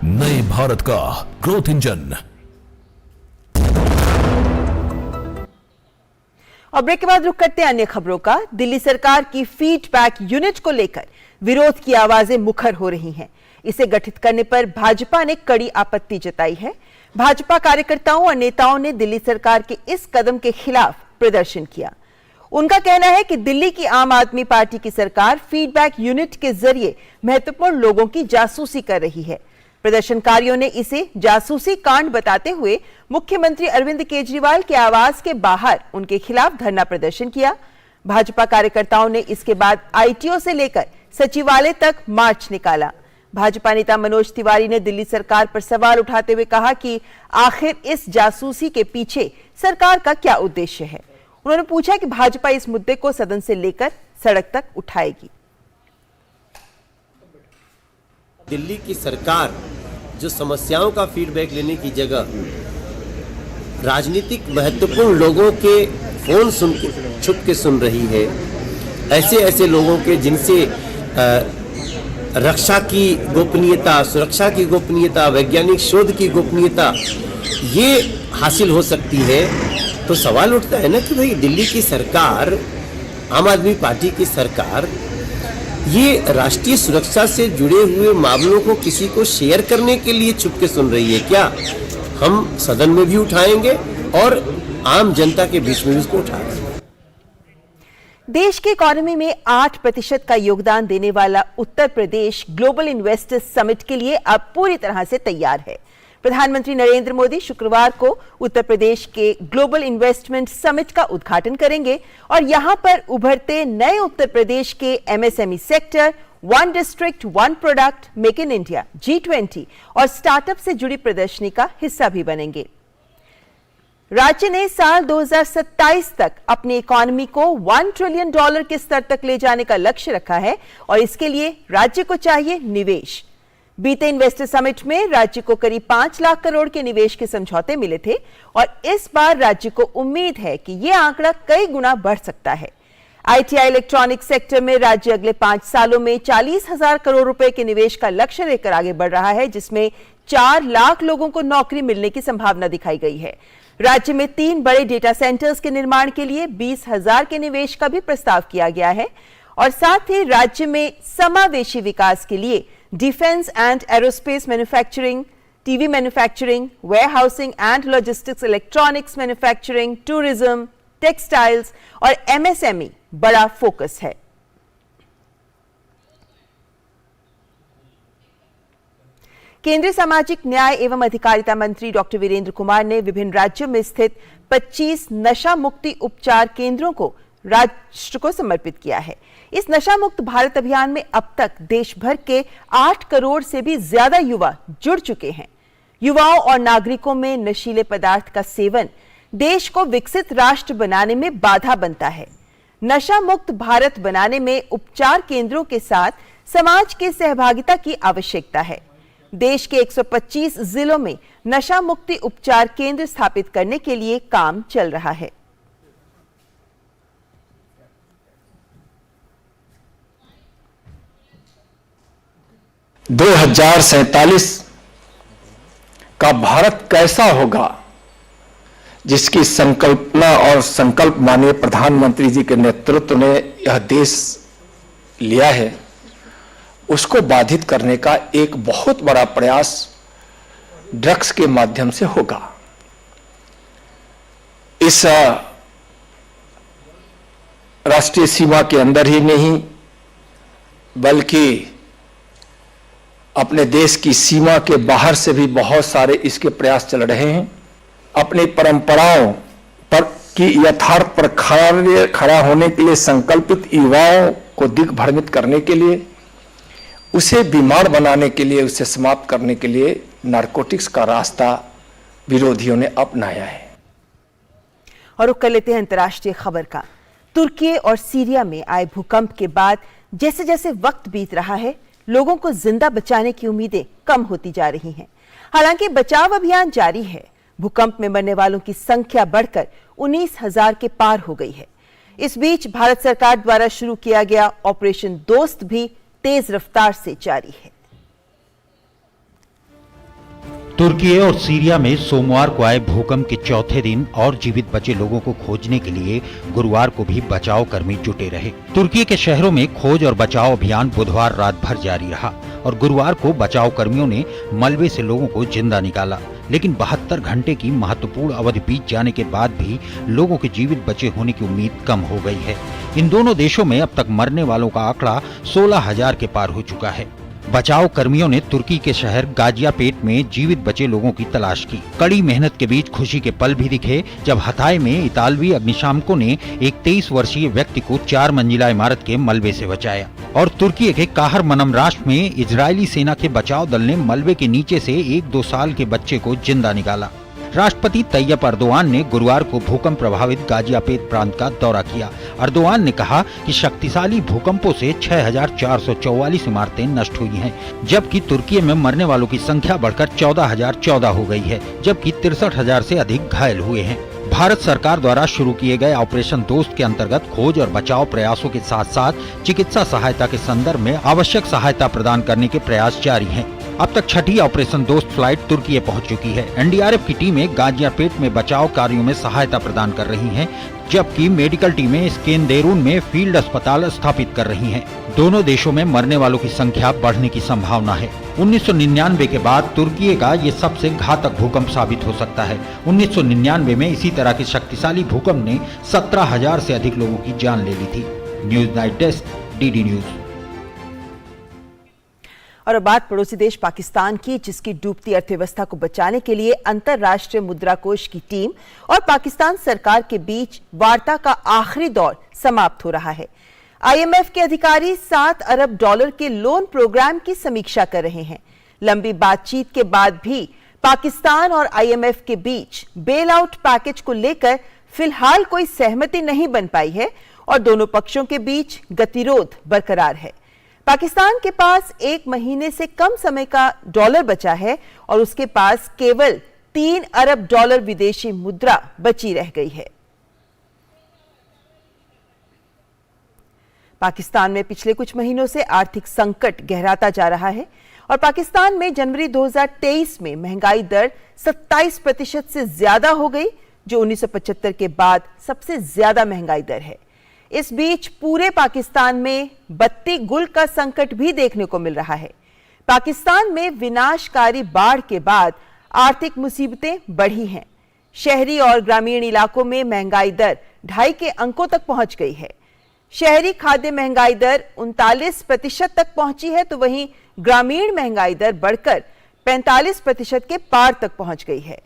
नए भारत का ग्रोथ इंजन। और ब्रेक के बाद रुक करते हैं अन्य खबरों का। दिल्ली सरकार की फीडबैक यूनिट को लेकर विरोध की आवाजें मुखर हो रही हैं। इसे गठित करने पर भाजपा ने कड़ी आपत्ति जताई है। भाजपा कार्यकर्ताओं और नेताओं ने दिल्ली सरकार के इस कदम के खिलाफ प्रदर्शन किया। उनका कहना है कि दिल्ली की आम आदमी पार्टी की सरकार फीडबैक यूनिट के जरिए महत्वपूर्ण लोगों की जासूसी कर रही है। प्रदर्शनकारियों ने इसे जासूसी कांड बताते हुए मुख्यमंत्री अरविंद केजरीवाल के आवास के बाहर उनके खिलाफ धरना प्रदर्शन किया। भाजपा कार्यकर्ताओं ने इसके बाद आईटीओ से लेकर सचिवालय तक मार्च निकाला। भाजपा नेता मनोज तिवारी ने दिल्ली सरकार पर सवाल उठाते हुए कहा कि आखिर इस जासूसी के पीछे सरकार का क्या उद्देश्य है। उन्होंने पूछा कि भाजपा इस मुद्दे को सदन से लेकर सड़क तक उठाएगी। दिल्ली की सरकार जो समस्याओं का फीडबैक लेने की जगह राजनीतिक महत्वपूर्ण लोगों के फोन सुन के छुप के सुन रही है, ऐसे लोगों के जिनसे रक्षा की गोपनीयता, सुरक्षा की गोपनीयता, वैज्ञानिक शोध की गोपनीयता ये हासिल हो सकती है, तो सवाल उठता है ना कि भाई दिल्ली की सरकार, आम आदमी पार्टी की सरकार ये राष्ट्रीय सुरक्षा से जुड़े हुए मामलों को किसी को शेयर करने के लिए छुप के सुन रही है क्या? हम सदन में भी उठाएंगे और आम जनता के बीच में भी इसको उठाएंगे। देश की इकोनॉमी में 8% का योगदान देने वाला Uttar Pradesh global investors summit के लिए अब पूरी तरह से तैयार है। प्रधानमंत्री नरेंद्र मोदी शुक्रवार को उत्तर प्रदेश के ग्लोबल इन्वेस्टमेंट समिट का उद्घाटन करेंगे और यहां पर उभरते नए उत्तर प्रदेश के MSME sector, one district one product, make in India, G20 और स्टार्टअप से जुड़ी प्रदर्शनी का हिस्सा भी बनेंगे। राज्य ने साल 2027 तक अपनी इकोनॉमी को $1 ट्रिलियन के स्तर तक ले जाने का लक्ष्य रखा है और इसके लिए राज्य को चाहिए निवेश। बीते इन्वेस्टर समिट में राज्य को करीब 5 लाख करोड़ के निवेश के समझौते मिले थे और इस बार राज्य को उम्मीद है कि यह आंकड़ा कई गुना बढ़ सकता है। आईटीआई इलेक्ट्रॉनिक सेक्टर में राज्य अगले 5 सालों में 40,000 करोड़ रुपए के निवेश का लक्ष्य लेकर आगे बढ़ रहा है, जिसमें 4 लाख लोगों को नौकरी मिलने की संभावना दिखाई गई है। राज्य में 3 बड़े डेटा सेंटर्स के निर्माण के लिए 20,000 के निवेश का भी प्रस्ताव किया गया है और साथ ही राज्य में समावेशी विकास के लिए defence and aerospace manufacturing, TV manufacturing, warehousing and logistics, electronics manufacturing, tourism, textiles और एमएसएमई बड़ा फोकस है। केंद्रीय सामाजिक न्याय एवं अधिकारिता मंत्री डॉक्टर वीरेंद्र कुमार ने विभिन्न राज्यों में स्थित 25 नशा मुक्ति उपचार केंद्रों को राष्ट्र को समर्पित किया है। इस नशा मुक्त भारत अभियान में अब तक देश भर के 8 करोड़ से भी ज्यादा युवा जुड़ चुके हैं। युवाओं और नागरिकों में नशीले पदार्थ का सेवन देश को विकसित राष्ट्र बनाने में बाधा बनता है। नशा मुक्त भारत बनाने में उपचार केंद्रों के साथ समाज की सहभागिता की आवश्यकता है। देश के 125 जिलों में नशा मुक्ति उपचार केंद्र स्थापित करने के लिए काम चल रहा है। – 2047 का भारत कैसा होगा, जिसकी संकल्पना और संकल्प माननीय प्रधानमंत्री जी के नेतृत्व में यह देश लिया है उसको बाधित करने का एक बहुत बड़ा प्रयास ड्रग्स के माध्यम से होगा। इस राष्ट्रीय सीमा के अंदर ही नहीं बल्कि अपने देश की सीमा के बाहर से भी बहुत सारे इसके प्रयास चल रहे हैं। अपनी परंपराओं पर की यथार्थ पर खड़ा होने के लिए संकल्पित युवाओं को दिग्भ्रमित करने के लिए, उसे बीमार बनाने के लिए, उसे समाप्त करने के लिए नारकोटिक्स का रास्ता विरोधियों ने अपनाया है। और रुक कर लेते हैं अंतर्राष्ट्रीय खबर का। तुर्की और सीरिया में आए भूकंप के बाद जैसे जैसे वक्त बीत रहा है, लोगों को जिंदा बचाने की उम्मीदें कम होती जा रही हैं। हालांकि बचाव अभियान जारी है। भूकंप में मरने वालों की संख्या बढ़कर 19,000 के पार हो गई है। इस बीच भारत सरकार द्वारा शुरू किया गया ऑपरेशन दोस्त भी तेज रफ्तार से जारी है। तुर्की और सीरिया में सोमवार को आए भूकंप के चौथे दिन और जीवित बचे लोगों को खोजने के लिए गुरुवार को भी बचाव कर्मी जुटे रहे। तुर्की के शहरों में खोज और बचाव अभियान बुधवार रात भर जारी रहा और गुरुवार को बचाव कर्मियों ने मलबे से लोगों को जिंदा निकाला। लेकिन 72 घंटे की महत्वपूर्ण अवधि बीत जाने के बाद भी लोगों के जीवित बचे होने की उम्मीद कम हो गई है। इन दोनों देशों में अब तक मरने वालों का आंकड़ा 16,000 के पार हो चुका है। बचाव कर्मियों ने तुर्की के शहर गाजियापेट में जीवित बचे लोगों की तलाश की। कड़ी मेहनत के बीच खुशी के पल भी दिखे जब हथाय में इतालवी अग्निशामकों ने एक 23 वर्षीय व्यक्ति को 4 मंजिला इमारत के मलबे से बचाया। और तुर्की के काहर मनमराश में इजरायली सेना के बचाव दल ने मलबे के नीचे से एक 2 साल के बच्चे को जिंदा निकाला। राष्ट्रपति तैयब अर्दोआन ने गुरुवार को भूकंप प्रभावित गाजियापेट प्रांत का दौरा किया। अर्दोआन ने कहा कि शक्तिशाली भूकंपों से 6,444 इमारतें नष्ट हुई हैं, जबकि तुर्की में मरने वालों की संख्या बढ़कर 14,014 हो गई है, जबकि 63,000 से अधिक घायल हुए हैं। भारत सरकार द्वारा शुरू किए गए ऑपरेशन दोस्त के अंतर्गत खोज और बचाव प्रयासों के साथ साथ चिकित्सा सहायता के संदर्भ में आवश्यक सहायता प्रदान करने के प्रयास जारी हैं। अब तक 6ठी ऑपरेशन दोस्त फ्लाइट तुर्की पहुंच चुकी है। एनडीआरएफ की टीमें गाजियापेट में बचाव कार्यों में सहायता प्रदान कर रही हैं, जबकि मेडिकल टीमें स्केंदेरून में फील्ड अस्पताल स्थापित कर रही हैं। दोनों देशों में मरने वालों की संख्या बढ़ने की संभावना है। 1999 के बाद तुर्की का ये सबसे घातक भूकंप साबित हो सकता है। 1999 में इसी तरह के शक्तिशाली भूकंप ने 17,000 से अधिक लोगों की जान ले ली थी। News night desk, DD news. और अब बात पड़ोसी देश पाकिस्तान की, जिसकी डूबती अर्थव्यवस्था को बचाने के लिए अंतर्राष्ट्रीय मुद्रा कोष की टीम और पाकिस्तान सरकार के बीच वार्ता का आखिरी दौर समाप्त हो रहा है। आईएमएफ के अधिकारी $7 अरब के लोन प्रोग्राम की समीक्षा कर रहे हैं। लंबी बातचीत के बाद भी पाकिस्तान और आईएमएफ के बीच बेल आउट पैकेज को लेकर फिलहाल कोई सहमति नहीं बन पाई है और दोनों पक्षों के बीच गतिरोध बरकरार है। पाकिस्तान के पास 1 महीने से कम समय का डॉलर बचा है और उसके पास केवल $3 अरब विदेशी मुद्रा बची रह गई है। पाकिस्तान में पिछले कुछ महीनों से आर्थिक संकट गहराता जा रहा है और पाकिस्तान में जनवरी 2023 में महंगाई दर 27% से ज्यादा हो गई, जो 1975 के बाद सबसे ज्यादा महंगाई दर है। इस बीच पूरे पाकिस्तान में बत्ती गुल का संकट भी देखने को मिल रहा है। पाकिस्तान में विनाशकारी बाढ़ के बाद आर्थिक मुसीबतें बढ़ी हैं। शहरी और ग्रामीण इलाकों में महंगाई दर 2.5 के अंकों तक पहुंच गई है। शहरी खाद्य महंगाई दर 39% तक पहुंची है, तो वहीं ग्रामीण महंगाई दर बढ़कर 45% के पार तक पहुंच गई है।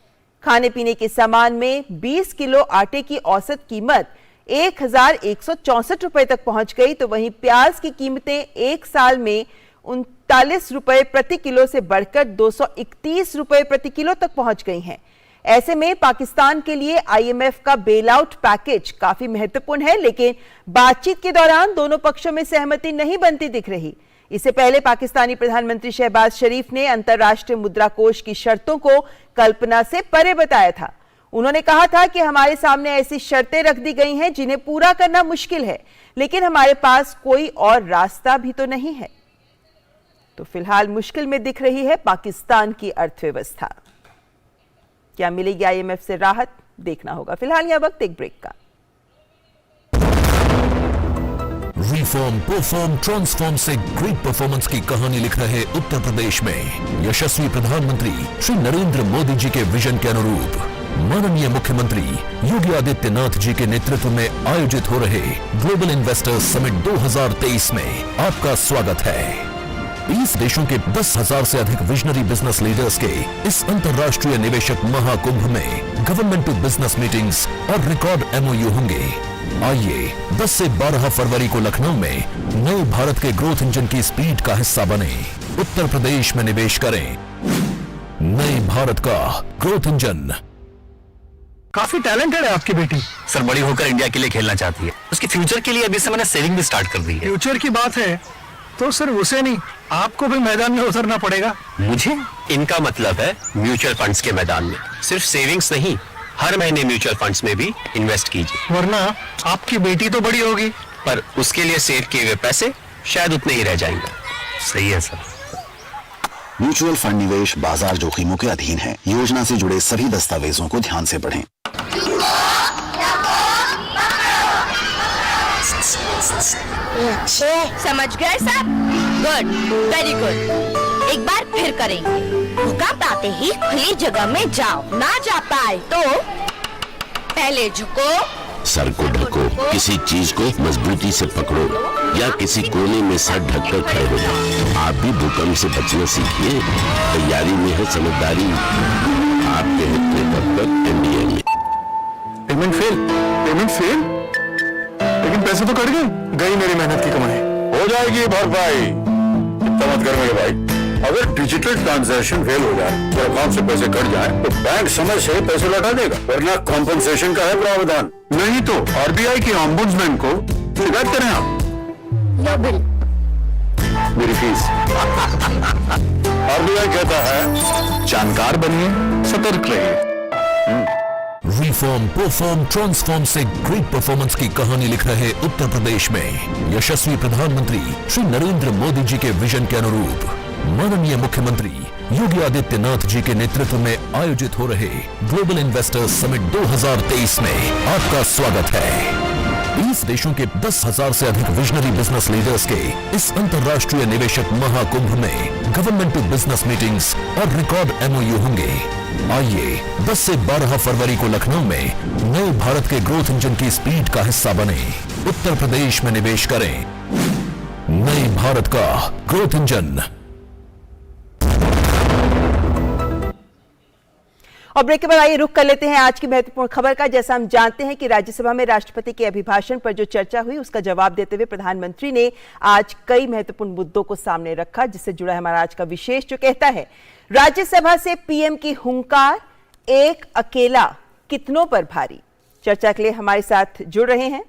खाने पीने के सामान में 20 किलो आटे की औसत कीमत 1,164 रुपए तक पहुंच गई, तो वहीं प्याज की कीमतें एक साल में 39 रुपए प्रति किलो से बढ़कर 231 रुपए प्रति किलो तक पहुंच गई हैं। ऐसे में पाकिस्तान के लिए आईएमएफ का बेल आउट पैकेज काफी महत्वपूर्ण है, लेकिन बातचीत के दौरान दोनों पक्षों में सहमति नहीं बनती दिख रही। इससे पहले पाकिस्तानी प्रधानमंत्री शहबाज शरीफ ने अंतर्राष्ट्रीय मुद्रा कोष की शर्तों को कल्पना से परे बताया था। उन्होंने कहा था कि हमारे सामने ऐसी शर्तें रख दी गई हैं जिन्हें पूरा करना मुश्किल है, लेकिन हमारे पास कोई और रास्ता भी तो नहीं है। तो फिलहाल मुश्किल में दिख रही है पाकिस्तान की अर्थव्यवस्था। क्या मिलेगी आईएमएफ से राहत, देखना होगा। फिलहाल यह वक्त एक ब्रेक का। रिफॉर्म परफॉर्म ट्रांसफॉर्म से ग्रेट परफॉर्मेंस की कहानी लिख रहे उत्तर प्रदेश में यशस्वी प्रधानमंत्री श्री नरेंद्र मोदी जी के विजन के अनुरूप माननीय मुख्यमंत्री योगी आदित्यनाथ जी के नेतृत्व में आयोजित हो रहे ग्लोबल इन्वेस्टर्स समिट 2023 में आपका स्वागत है। 20 देशों के 10,000 से अधिक विजनरी बिजनेस लीडर्स के इस अंतर्राष्ट्रीय निवेशक महाकुंभ में गवर्नमेंट टू बिजनेस मीटिंग्स और रिकॉर्ड MOU होंगे। आइए 10 से 12 फरवरी को लखनऊ में नए भारत के ग्रोथ इंजन की स्पीड का हिस्सा बने, उत्तर प्रदेश में निवेश करें। नए भारत का ग्रोथ इंजन। काफी टैलेंटेड है आपकी बेटी सर, बड़ी होकर इंडिया के लिए खेलना चाहती है। उसके फ्यूचर के लिए अभी से मैंने सेविंग भी स्टार्ट कर दी है। फ्यूचर की बात है तो सिर्फ उसे नहीं, आपको भी मैदान में उतरना पड़ेगा। मुझे? इनका मतलब है म्यूचुअल फंड्स के मैदान में। सिर्फ सेविंग्स नहीं, हर महीने म्यूचुअल फंड्स में भी इन्वेस्ट कीजिए। वरना आपकी बेटी तो बड़ी होगी, पर उसके लिए सेव किए हुए पैसे शायद उतने ही रह जाएंगे। सही है सर। म्यूचुअल फंड निवेश बाजार जोखिमों के अधीन है। योजना से जुड़े सभी दस्तावेजों को ध्यान से पढ़ें। समझ गए सब? Good, very good. एक बार फिर करेंगे। भूकंप आते ही खुली जगह में जाओ, ना जा पाए तो पहले झुको, सर को ढको, किसी चीज को मजबूती से पकड़ो या किसी कोने में सर ढककर खड़े हो जाओ। आप भी भूकंप से बचना सीखिए। तैयारी में है समझदारी। आपके हित में तब तक NDA में। पेमेंट फेल, लेकिन पैसे तो कट गई मेरी मेहनत की कमाई। हो जाएगी भरपाई, इतना मत कर मेरे भाई। अगर डिजिटल ट्रांजैक्शन फेल हो जाए तो अकाउंट से पैसे कट जाए तो बैंक समय से पैसे लौटा देगा, वरना कॉम्पनसेशन का है प्रावधान। नहीं तो RBI के ऑम्बुड्समैन को शिकायत करें आप। लो बिल। मेरी फीस। RBI कहता है जानकार बनिए, सतर्क रहिए। रिफॉर्म परफॉर्म ट्रांसफॉर्म से ग्रेट परफॉर्मेंस की कहानी लिख रहे उत्तर प्रदेश में यशस्वी प्रधानमंत्री श्री नरेंद्र मोदी जी के विजन के अनुरूप माननीय मुख्यमंत्री योगी आदित्यनाथ जी के नेतृत्व में आयोजित हो रहे ग्लोबल इन्वेस्टर्स समिट 2023 में आपका स्वागत है। 20 देशों के 10,000 से अधिक विजनरी बिजनेस लीडर्स के इस अंतर्राष्ट्रीय निवेशक महाकुंभ में गवर्नमेंट टू बिजनेस मीटिंग्स और रिकॉर्ड MOU होंगे। आइए 10 से 12 फरवरी को लखनऊ में नए भारत के ग्रोथ इंजन की स्पीड का हिस्सा बने, उत्तर प्रदेश में निवेश करें। नए भारत का ग्रोथ इंजन। और ब्रेक के बाद आइए रुख कर लेते हैं आज की महत्वपूर्ण खबर का। जैसा हम जानते हैं कि राज्यसभा में राष्ट्रपति के अभिभाषण पर जो चर्चा हुई उसका जवाब देते हुए प्रधानमंत्री ने आज कई महत्वपूर्ण मुद्दों को सामने रखा, जिससे जुड़ा है हमारा आज का विशेष, जो कहता है राज्यसभा से PM की हुंकार, एक अकेला कितनों पर भारी। चर्चा के लिए हमारे साथ जुड़ रहे हैं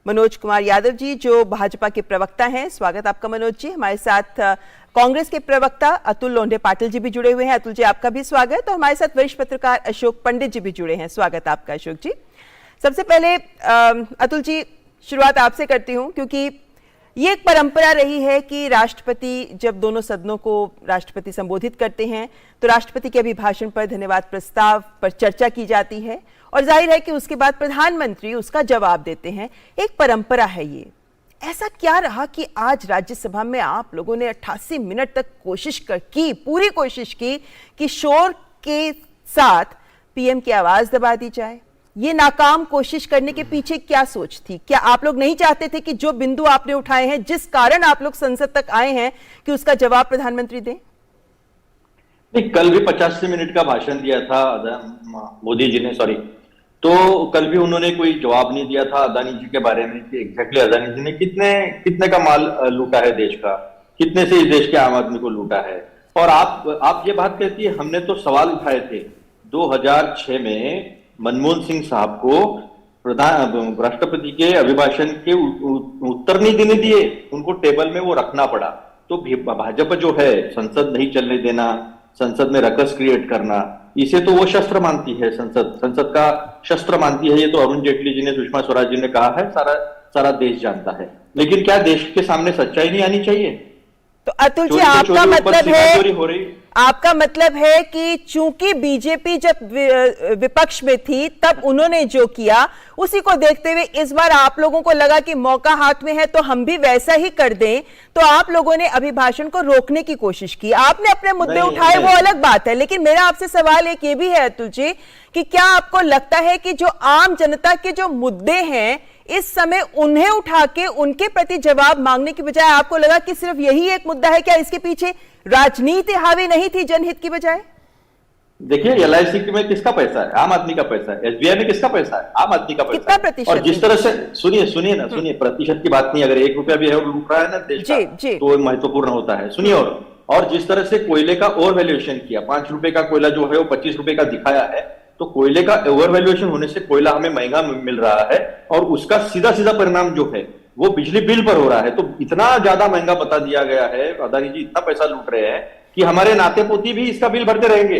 मनोज कुमार यादव जी, जो भाजपा के प्रवक्ता हैं। स्वागत आपका मनोज जी। हमारे साथ कांग्रेस के प्रवक्ता अतुल लोंढे पाटिल जी भी जुड़े हुए हैं। अतुल जी, आपका भी स्वागत। और हमारे साथ वरिष्ठ पत्रकार अशोक पंडित जी भी जुड़े हैं। स्वागत आपका अशोक जी। सबसे पहले अतुल जी, शुरुआत आपसे करती हूं, क्योंकि ये एक परंपरा रही है कि राष्ट्रपति जब दोनों सदनों को राष्ट्रपति संबोधित करते हैं तो राष्ट्रपति के अभिभाषण पर धन्यवाद प्रस्ताव पर चर्चा की जाती है और जाहिर है कि उसके बाद प्रधानमंत्री उसका जवाब देते हैं। एक परंपरा है ये। ऐसा क्या रहा कि आज राज्यसभा में आप लोगों ने 88 मिनट तक पूरी कोशिश की कि शोर के साथ PM की आवाज दबा दी जाए? ये नाकाम कोशिश करने के पीछे क्या सोच थी? क्या आप लोग नहीं चाहते थे कि जो बिंदु आपने उठाए हैं, जिस कारण आप लोग संसद तक आए हैं, कि उसका जवाब प्रधानमंत्री दें? नहीं, कल भी 85 मिनट का भाषण दिया था मोदी जी ने, तो कल भी उन्होंने कोई जवाब नहीं दिया था अदानी जी के बारे में कि एग्जैक्टली अदानी जी ने कितने का माल लूटा है देश का, कितने से इस देश के आम आदमी को लूटा है। और आप ये बात कहती है, हमने तो सवाल उठाए थे 2006 में मनमोहन सिंह साहब को राष्ट्रपति के अभिभाषण के उत्तर नहीं देने दिए, उनको टेबल में वो रखना पड़ा। तो भाजपा जो है, संसद नहीं चलने देना, संसद में रकस क्रिएट करना, इसे तो वो शस्त्र मानती है, संसद का शस्त्र मानती है। ये तो अरुण जेटली जी ने, सुषमा स्वराज जी ने कहा है, सारा देश जानता है। लेकिन क्या देश के सामने सच्चाई नहीं आनी चाहिए? तो अतुल जी, आपका मतलब है आपका मतलब है कि चूंकि बीजेपी जब विपक्ष में थी तब उन्होंने जो किया उसी को देखते हुए इस बार आप लोगों को लगा कि मौका हाथ में है तो हम भी वैसा ही कर दें, तो आप लोगों ने अभिभाषण को रोकने की कोशिश की। आपने अपने मुद्दे उठाए वो अलग बात है, लेकिन मेरा आपसे सवाल एक ये भी है अतुल जी कि क्या आपको लगता है कि जो आम जनता के जो मुद्दे हैं इस समय उन्हें उठा के उनके प्रति जवाब मांगने की बजाय आपको लगा कि सिर्फ यही एक मुद्दा है? क्या इसके पीछे राजनीति हावी नहीं थी जनहित की बजाय? देखिए, LIC में किसका पैसा है? आम आदमी का पैसा है। SBI में किसका पैसा है? आम आदमी का पैसा। कितना प्रतिशत? और जिस तरह से सुनिए प्रतिशत की बात नहीं, अगर 1 रुपया भी है और लूट रहा है ना देश का, तो महत्वपूर्ण होता है। सुनिए, और जिस तरह से कोयले का ओवर वैल्यूएशन किया, 5 रुपए का कोयला जो है वो 25 रुपए का दिखाया है, तो कोयले का ओवर वैल्यूएशन होने से कोयला हमें महंगा मिल रहा है और उसका सीधा सीधा परिणाम जो है वो बिजली बिल पर हो रहा है। तो इतना ज्यादा महंगा बता दिया गया है, अदानी जी इतना पैसा लूट रहे हैं कि हमारे नाते पोती भी इसका बिल भरते रहेंगे,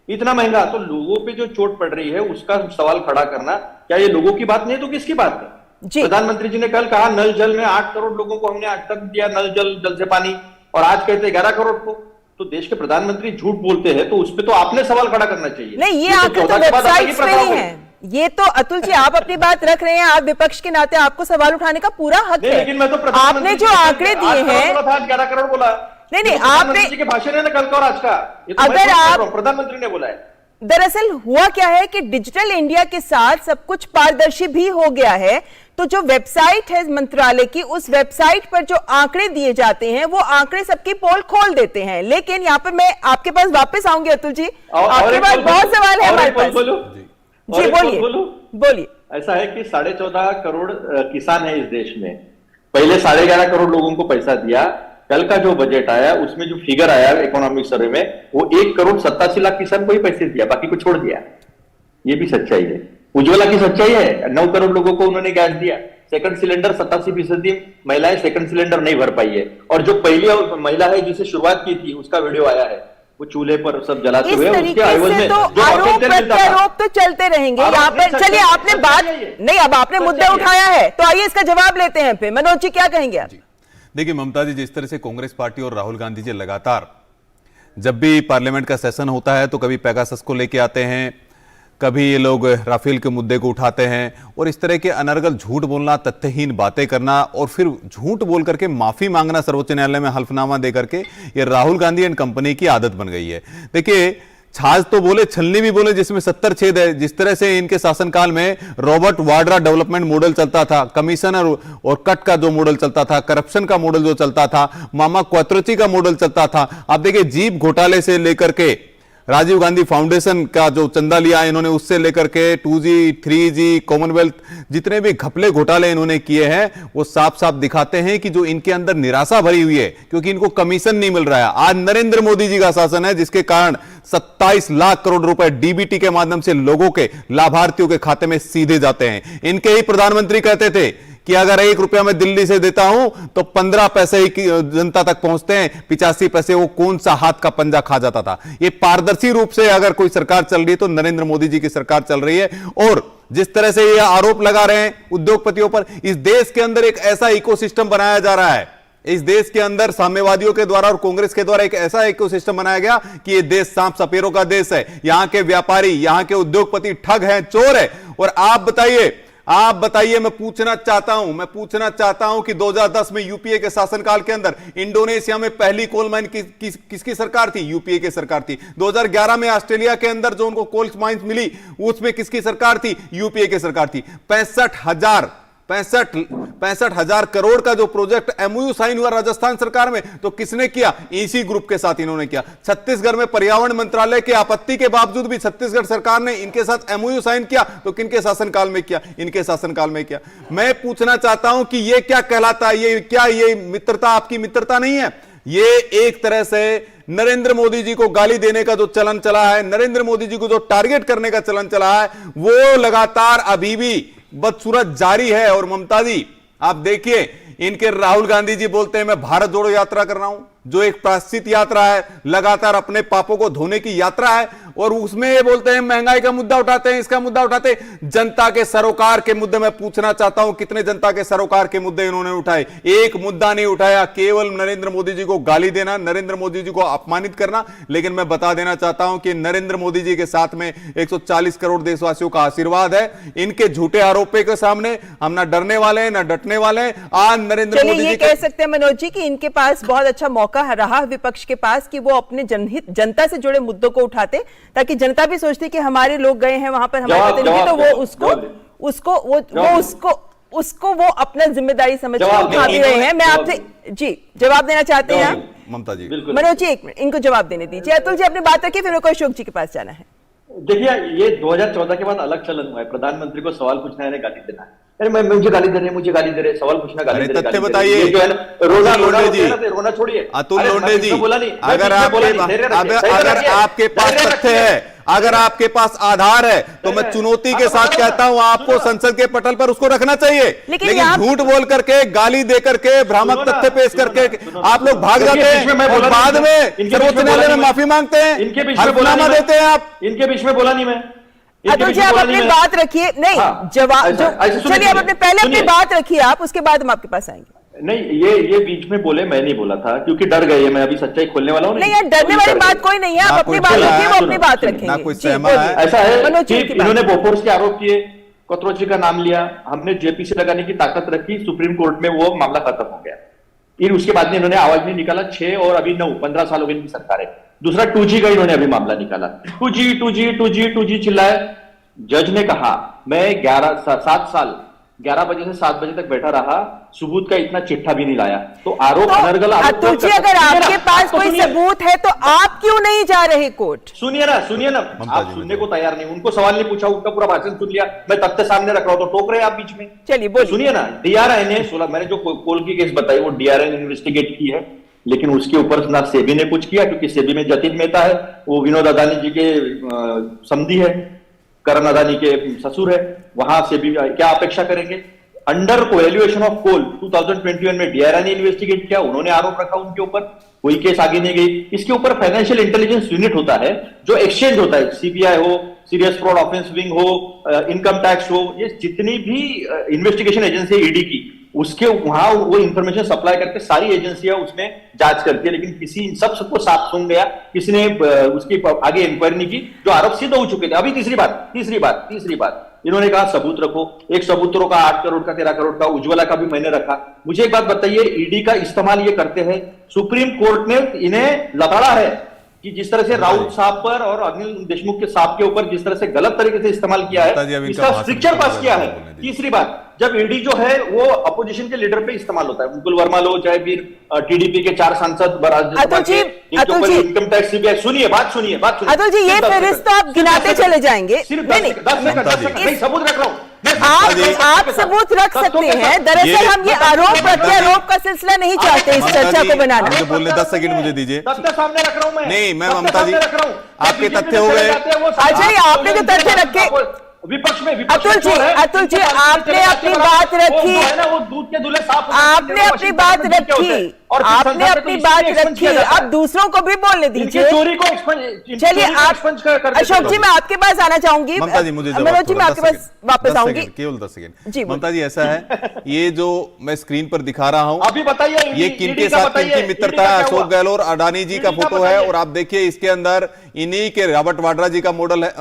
इतना महंगा। तो लोगों पे जो चोट पड़ रही है उसका सवाल खड़ा करना, क्या ये लोगों की बात नहीं तो किसकी बात है? प्रधानमंत्री जी ने कल कहा नल जल में 8 करोड़ लोगों को हमने आज तक दिया नल जल से पानी, और आज कहते 11 करोड़ को। तो देश के प्रधानमंत्री झूठ बोलते हैं तो उस पे तो आपने सवाल खड़ा करना चाहिए। नहीं, ये आंकड़े तो वेबसाइट्स पे ही हैं। ये तो अतुल जी आप अपनी बात रख रहे हैं, आप विपक्ष के नाते आपको सवाल उठाने का पूरा हक है। लेकिन मैं तो आपने जो आंकड़े दिए हैं, 11 करोड़ बोला। नहीं आपने के भाषण है ना कल का और आज का, अगर आप प्रधानमंत्री ने बोला है। दरअसल हुआ क्या है कि डिजिटल इंडिया के साथ सब कुछ पारदर्शी भी हो गया है, तो जो वेबसाइट है मंत्रालय की, उस वेबसाइट पर जो आंकड़े दिए जाते हैं वो आंकड़े सबकी पोल खोल देते हैं। लेकिन यहाँ पर मैं आपके पास वापस आऊंगी अतुल जी, आपके पास बहुत सवाल है हमारे पास। जी बोलिए। ऐसा है कि 14.5 करोड़ किसान है इस देश में, पहले 11.5 करोड़ लोगों को पैसा दिया। कल का जो बजट आया उसमें जो फिगर आया इकोनॉमिक सर्वे में, वो 1 करोड़ 87 लाख किसान को ही पैसे दिया, बाकी को छोड़ दिया। ये भी सच्चाई है। उज्ज्वला की सच्चाई है, 9 करोड़ लोगों को उन्होंने गैस दिया। सेकंड सिलेंडर 87% महिलाएं सेकंड सिलेंडर नहीं भर पाई है, और जो पहली महिला है जिसे शुरुआत की थी उसका वीडियो आया है, वो चूल्हे पर सब जलाते हुए उसके आयोजन में तो आरोप प्रत्यारोप तो चलते रहेंगे यहाँ पर। चलिए, आपने बात नहीं, अब आपने मुद्दा उठाया है तो आइए इसका जवाब लेते हैं। फिर मनोज जी क्या कहेंगे आप? देखिए ममता जी, जिस तरह से कांग्रेस पार्टी और राहुल गांधी जी लगातार जब भी पार्लियामेंट का सेशन होता है तो कभी पेगासस को लेके आते हैं, कभी ये लोग राफेल के मुद्दे को उठाते हैं, और इस तरह के अनर्गल झूठ बोलना, तथ्यहीन बातें करना और फिर झूठ बोल करके माफी मांगना सर्वोच्च न्यायालय में हल्फनामा दे करके, ये राहुल गांधी एंड कंपनी की आदत बन गई है। देखिए, छाछ तो बोले, छलनी भी बोले, जिसमें 70 छेद है। जिस तरह से इनके शासनकाल में रॉबर्ट वाड्रा डेवलपमेंट मॉडल चलता था, कमिश्नर और कट का जो मॉडल चलता था, करप्शन का मॉडल जो चलता था, मामा क्वात्रोची का मॉडल चलता था। आप देखिए, जीप घोटाले से लेकर के राजीव गांधी फाउंडेशन का जो चंदा लिया इन्होंने, उससे लेकर के 2G 3G कॉमनवेल्थ, जितने भी घपले घोटाले इन्होंने किए हैं वो साफ साफ दिखाते हैं कि जो इनके अंदर निराशा भरी हुई है, क्योंकि इनको कमीशन नहीं मिल रहा है। आज नरेंद्र मोदी जी का शासन है जिसके कारण 27 लाख करोड़ रुपए डीबीटी के माध्यम से लोगों के, लाभार्थियों के खाते में सीधे जाते हैं। इनके ही प्रधानमंत्री कहते थे कि अगर 1 रुपया मैं दिल्ली से देता हूं तो 15 पैसे ही जनता तक पहुंचते हैं, 85 पैसे वो कौन सा हाथ का पंजा खा जाता था। ये पारदर्शी रूप से अगर कोई सरकार चल रही है तो नरेंद्र मोदी जी की सरकार चल रही है। और जिस तरह से ये आरोप लगा रहे हैं उद्योगपतियों पर, इस देश के अंदर एक ऐसा इकोसिस्टम बनाया जा रहा है, इस देश के अंदर साम्यवादियों के द्वारा और कांग्रेस के द्वारा एक ऐसा इकोसिस्टम बनाया गया कि ये देश सांप सपेरों का देश है। यहां के व्यापारी, यहां के उद्योगपति ठग हैं, चोर है। और आप बताइए, मैं पूछना चाहता हूं कि 2010 में यूपीए के शासनकाल के अंदर इंडोनेशिया में पहली कोल माइन किसकी सरकार थी? यूपीए की सरकार थी। 2011 में ऑस्ट्रेलिया के अंदर जो उनको कोल माइंस मिली उसमें किसकी सरकार थी? यूपीए की सरकार थी। 65,000 करोड़ का जो प्रोजेक्ट एमओयू साइन हुआ राजस्थान सरकार में, तो किसने किया? इसी ग्रुप के साथ इन्होंने किया। छत्तीसगढ़ में पर्यावरण मंत्रालय के आपत्ति के बावजूद भी छत्तीसगढ़ सरकार ने इनके साथ एमओयू साइन किया, तो किनके शासनकाल में किया? इनके शासनकाल में किया। मैं पूछना चाहता हूं कि ये क्या कहलाता है? ये मित्रता आपकी मित्रता नहीं है? ये एक तरह से नरेंद्र मोदी जी को गाली देने का जो चलन चला है, नरेंद्र मोदी जी को जो टारगेट करने का चलन चला है, वो लगातार अभी भी बदसूरत जारी है। और ममता जी, आप देखिए, इनके राहुल गांधी जी बोलते हैं मैं भारत जोड़ो यात्रा कर रहा हूं, जो एक प्रायश्चित यात्रा है, लगातार अपने पापों को धोने की यात्रा है, और उसमें ये बोलते हैं महंगाई का मुद्दा उठाते हैं, इसका मुद्दा उठाते हैं। जनता के सरोकार के मुद्दे मैं पूछना चाहता हूं, कितने जनता के सरोकार के मुद्दे इन्होंने उठाए? एक मुद्दा नहीं उठाया, केवल नरेंद्र मोदी जी को गाली देना, नरेंद्र मोदी जी को अपमानित करना। लेकिन मैं बता देना चाहता हूं कि नरेंद्र मोदी जी के साथ में 140 करोड़ देशवासियों का आशीर्वाद है। इनके झूठे आरोपों के सामने हम ना डरने वाले हैं ना डटने वाले हैं। आज नरेंद्र मोदी जी कह सकते हैं मनोज जी कि इनके पास बहुत अच्छा मौका रहा विपक्ष के पास कि वो अपने जनहित, जनता से जुड़े मुद्दों को उठाते, ताकि जनता भी सोचती कि हमारे लोग गए हैं वहां पर हमारे प्रतिनिधि, तो वो उसको वो अपना जिम्मेदारी समझ के उठा भी रहे हैं। मैं आपसे जी जवाब देना चाहते हैं ममता जी? मनोज जी एक मिनट इनको जवाब देने दीजिए। अतुल जी अपनी बात रखिए, फिर मेरे को अशोक जी के पास जाना है। देखिए, ये 2014 के बाद अलग चलन हुआ है, प्रधानमंत्री को सवाल पूछना है, गाली देना है। अरे मैं मुझे गाली दे रहे, सवाल पूछना, गाली दे रहे। तथ्य बताइए। रोना छोड़िए। अतुल लोंढे जी, अगर आपके पास तथ्य है, अगर आपके पास आधार है, तो मैं चुनौती के साथ कहता हूं आपको संसद के पटल पर उसको रखना चाहिए। लेकिन झूठ बोल करके, गाली दे करके, भ्रामक तथ्य पेश करके आप लोग भाग जाते हैं और बाद में सर्वोच्च न्यायालय में माफी मांगते हैं, हलफनामा देते हैं आप। इनके बीच में बोला नहीं मैं। अतुल जी आप अपनी बात रखिए, नहीं जवाब चलिए आप पहले अपनी बात रखिए आप, उसके बाद हम आपके पास आएंगे। नहीं, ये बीच में बोले, मैं नहीं बोला था, क्योंकि डर गए। मैं अभी सच्चाई खोलने वाला हूँ। नहीं यार, डरने वाली बात कोई नहीं है, आप अपनी बात रखिए, वो अपनी बात रखेंगे। ऐसा है कि इन्होंने बोफोर्स के आरोप किए, कतरोची का नाम लिया, हमने जेपीसी लगाने की ताकत रखी, सुप्रीम कोर्ट में वो मामला खत्म हो गया। फिर उसके बाद में इन्होंने आवाज नहीं निकाला। 6 और अभी 9, 15 साल हो गए इनकी सरकार है। दूसरा 2G का इन्होंने अभी मामला निकाला, 2G चिल्लाए। जज ने कहा मैं 11 बजे से 7 बजे तक बैठा रहा, सबूत का इतना चिट्ठा भी नहीं लाया। तो आरोप अनर्गल अतुल जी, अगर आपके पास कोई सबूत है तो आप क्यों नहीं जा रहे कोर्ट? सुनिए ना, आप सुनने को तैयार नहीं। उनको सवाल नहीं पूछा, उनका पूरा भाषण सुन लिया, मैं तथ्य सामने रख रहा हूं तो टोक रहे आप बीच में। चलिए बोलिए। सुनिए ना, डीआरआई ने 16, मैंने जो कोल की केस बताई वो डीआरआई ने इन्वेस्टिगेट की है, लेकिन उसके ऊपर ना सेबी ने कुछ किया, क्योंकि सेबी में जतिन मेहता है, वो विनोद अदानी जी के समधी है, करण अदानी के ससुर है, वहां से भी क्या अपेक्षा करेंगे? अंडर कोएल्यूएशन ऑफ कोल 2021 में डीआरआई ने इन्वेस्टिगेट किया, उन्होंने आरोप रखा उनके ऊपर, कोई केस आगे नहीं गई। इसके ऊपर फाइनेंशियल इंटेलिजेंस यूनिट होता है जो एक्सचेंज होता है, सीबीआई हो, सीरियस फ्रॉड ऑफेंस विंग हो, इनकम टैक्स हो, ये जितनी भी इन्वेस्टिगेशन एजेंसी है ईडी की, उसके वहां वो इंफॉर्मेशन सप्लाई करके सारी एजेंसियां उसमें जांच करती है। लेकिन किसी सबको साफ सुन गया, किसी ने उसकी आगे इंक्वायरी नहीं की, जो आरोप सिद्ध हो चुके थे। अभी तीसरी बात इन्होंने कहा सबूत रखो। एक सबूतों का 8 करोड़ का, 13 करोड़ का, उज्ज्वला का भी मैंने रखा। मुझे एक बात बताइए, ईडी का इस्तेमाल ये करते हैं, सुप्रीम कोर्ट ने इन्हें लताड़ा है कि जिस तरह से राउत साहब पर और अनिल देशमुख के साहब के ऊपर जिस तरह से गलत तरीके से इस्तेमाल किया है, इसका स्ट्रिक्चर पास किया है। तीसरी बात, जब ईडी जो है वो अपोजिशन के लीडर पे इस्तेमाल होता है, मुकुल वर्मा लो चाहे फिर टीडीपी के 4 सांसद, इनकम टैक्स, सीबीआई। सुनिए बात सुनिए। अतुल जी, ये फहरिस्त तो आप गिनाते चले जाएंगे। नहीं, सबूत रख रहा हूं आप सबूत रख सकते हैं। दरअसल हम ये आरोप प्रत्यारोप का सिलसिला नहीं चाहते इस चर्चा को बनाना। मुझे बोलने 10 सेकंड मुझे दीजिए। तथ्य सामने रख रहा हूं मैं। नहीं, मैं ममता जी आपके तथ्य हो गए। अच्छा, आपने जो तथ्य रखे विपक्ष में अतुल जी आपने अपनी बात रखी, वो दूध के दूल्हे साफ, आपने अपनी बात रखी, आपने अपनी बात रखी, अब दूसरों को भी बोलने दीजिए। चोरी को चलिए आप अशोक जी, मैं आपके पास आना चाहूंगी। ममता जी मुझे मनोज जी, मैं आपके पास वापस आऊंगी, केवल 10 सेकंड जी। ममता जी, ऐसा है, ये जो मैं स्क्रीन पर दिखा रहा हूं, अभी बताइए ये किनके साथ किनकी मित्रता है? अशोक गहलोत और अडानी जी का फोटो है, और आप देखिए इसके अंदर इन्हीं के रॉबर्ट वाड्रा जी का मॉडल है,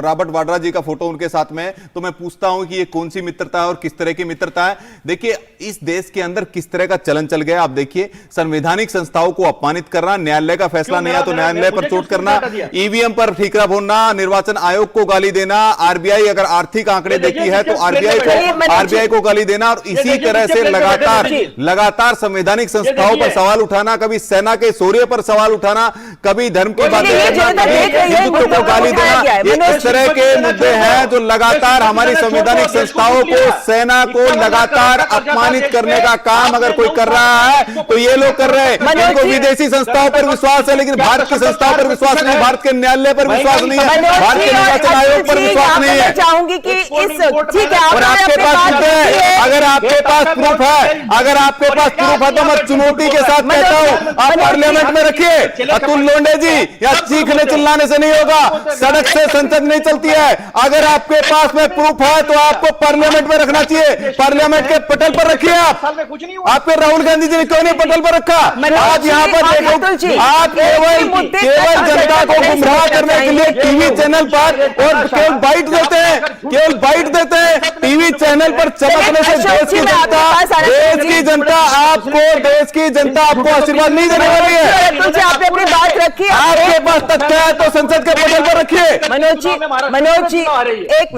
रॉबर्ट वाड्रा जी का फोटो उनके साथ में। तो मैं पूछता हूं कि ये कौन सी मित्रता है और किस तरह की मित्रता है? देखिए, इस देश के अंदर किस तरह का चलन चल गया। आप देखिए, संवैधानिक संस्थाओं को अपमानित करना, न्यायालय का फैसला नहीं आया तो न्यायालय पर चोट करना, ईवीएम पर ठीकरा भोरना, निर्वाचन आयोग को गाली देना, आरबीआई अगर आर्थिक आंकड़े देखी है तो आरबीआई को गाली देना, और इसी तरह से लगातार संवैधानिक संस्थाओं पर सवाल उठाना, कभी सेना के शौर्य पर सवाल उठाना, कभी धर्म की बातें करना, हिंदुत्व को गाली देना। ये इस तरह के मुद्दे हैं जो लगातार हमारी संवैधानिक संस्थाओं को, सेना को लगातार अपमानित करने का काम अगर कोई कर रहा है तो ये लोग कर रहे हैं। इनको विदेशी संस्थाओं पर विश्वास है, लेकिन भारत की संस्थाओं पर विश्वास नहीं, भारत के न्यायालय पर विश्वास नहीं है, भारत के निर्वाचन आयोग पर विश्वास नहीं है। मैं चाहूंगी कि इस ठीक है और आपके पास अगर आपके पास प्रूफ है, अगर आपके पास प्रूफ है तो मैं चुनौती के साथ कहता हूं आप पार्लियामेंट में रखिए। अतुल लोंडे जी, या चीखने चिल्लाने से नहीं होगा, सड़क से संसद नहीं चलती है। अगर आपके पास में प्रूफ है तो आपको पार्लियामेंट में रखना चाहिए, पार्लियामेंट के पटल पर रखिए। आपके राहुल गांधी जी ने क्यों नहीं पटल पर रखा? आप यहाँ पर देखो, आप केवल जनता को गुमराह करने के लिए टीवी चैनल पर और केवल बाइट देते हैं, केवल बाइट देते हैं टीवी चैनल पर चमकने से देश की जनता आपको आशीर्वाद नहीं देने वाली है। आपने अपनी बात रखी, आपके पास तथ्य है तो संसद के पटल पर रखिए। मनोज जी एक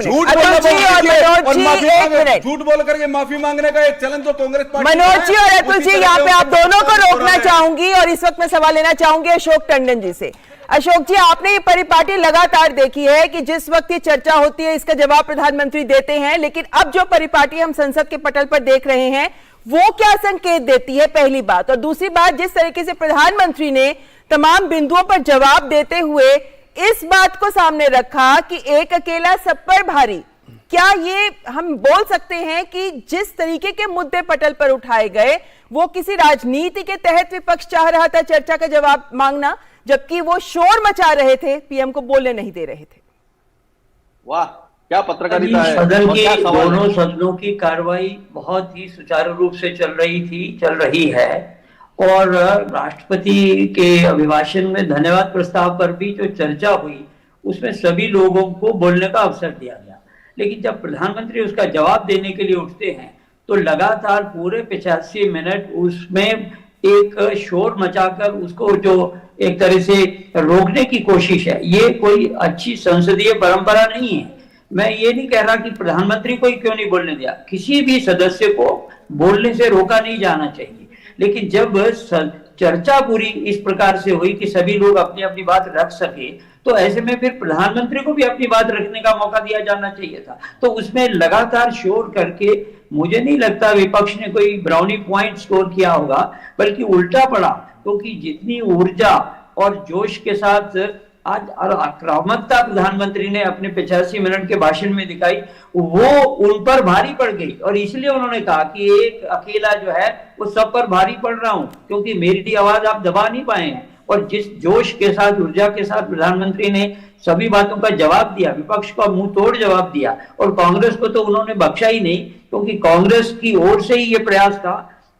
मिनट, झूठ बोल करके माफी मांगने का एक चलन तो कांग्रेस पार्टी। मनोज जी और अतुल जी, यहाँ पे आप दोनों को रोकना चाहूंगी और इस वक्त मैं सवाल लेना चाहूंगी अशोक टंडन जी से। अशोक जी, आपने ये परिपाटी लगातार देखी है कि जिस वक्त ये चर्चा होती है इसका जवाब प्रधानमंत्री देते हैं, लेकिन अब जो परिपाटी हम संसद के पटल पर देख रहे हैं वो क्या संकेत देती है, पहली बात। और दूसरी बात, जिस तरीके से प्रधानमंत्री ने तमाम बिंदुओं पर जवाब देते हुए इस बात को सामने रखा कि एक अकेला सब पर भारी, क्या ये हम बोल सकते हैं कि जिस तरीके के मुद्दे पटल पर उठाए गए वो किसी राजनीति के तहत विपक्ष चाह रहा था चर्चा का जवाब मांगना, जबकि वो शोर मचा रहे थे, पीएम को बोलने नहीं दे रहे थे? वाह, क्या पत्रकारिता है। सदन के दोनों सदनों की कार्रवाई बहुत ही सुचारू रूप से चल रही है और राष्ट्रपति के अभिभाषण में धन्यवाद प्रस्ताव पर भी जो चर्चा हुई उसमें सभी लोगों को बोलने का अवसर दिया गया। लेकिन जब प्रधानमंत्री उसका जवाब देने के लिए उठते हैं तो लगातार पूरे 85 मिनट उसमें एक शोर मचाकर उसको जो एक तरह से रोकने की कोशिश है, ये कोई अच्छी संसदीय परंपरा नहीं है। मैं ये नहीं कह रहा कि प्रधानमंत्री को क्यों नहीं बोलने दिया, किसी भी सदस्य को बोलने से रोका नहीं जाना चाहिए, लेकिन जब चर्चा पूरी इस प्रकार से हुई कि सभी लोग अपनी अपनी बात रख सके तो ऐसे में फिर प्रधानमंत्री को भी अपनी बात रखने का मौका दिया जाना चाहिए था। तो उसमें लगातार शोर करके मुझे नहीं लगता विपक्ष ने कोई ब्राउनी पॉइंट स्कोर किया होगा, बल्कि उल्टा पड़ा, क्योंकि जितनी ऊर्जा और जोश के साथ आज आक्रामकता प्रधानमंत्री ने अपने 85 मिनट के भाषण में दिखाई वो उन पर भारी पड़ गई और इसलिए उन्होंने कहा कि एक अकेला जो है वो सब पर भारी पड़ रहा हूं क्योंकि मेरी आवाज आप दबा नहीं पाए हैं। और जिस जोश के साथ, ऊर्जा के साथ प्रधानमंत्री ने सभी बातों का जवाब दिया, विपक्ष को मुंह तोड़ जवाब दिया और कांग्रेस को तो उन्होंने बख्शा ही नहीं, क्योंकि कांग्रेस की ओर से ही ये प्रयास था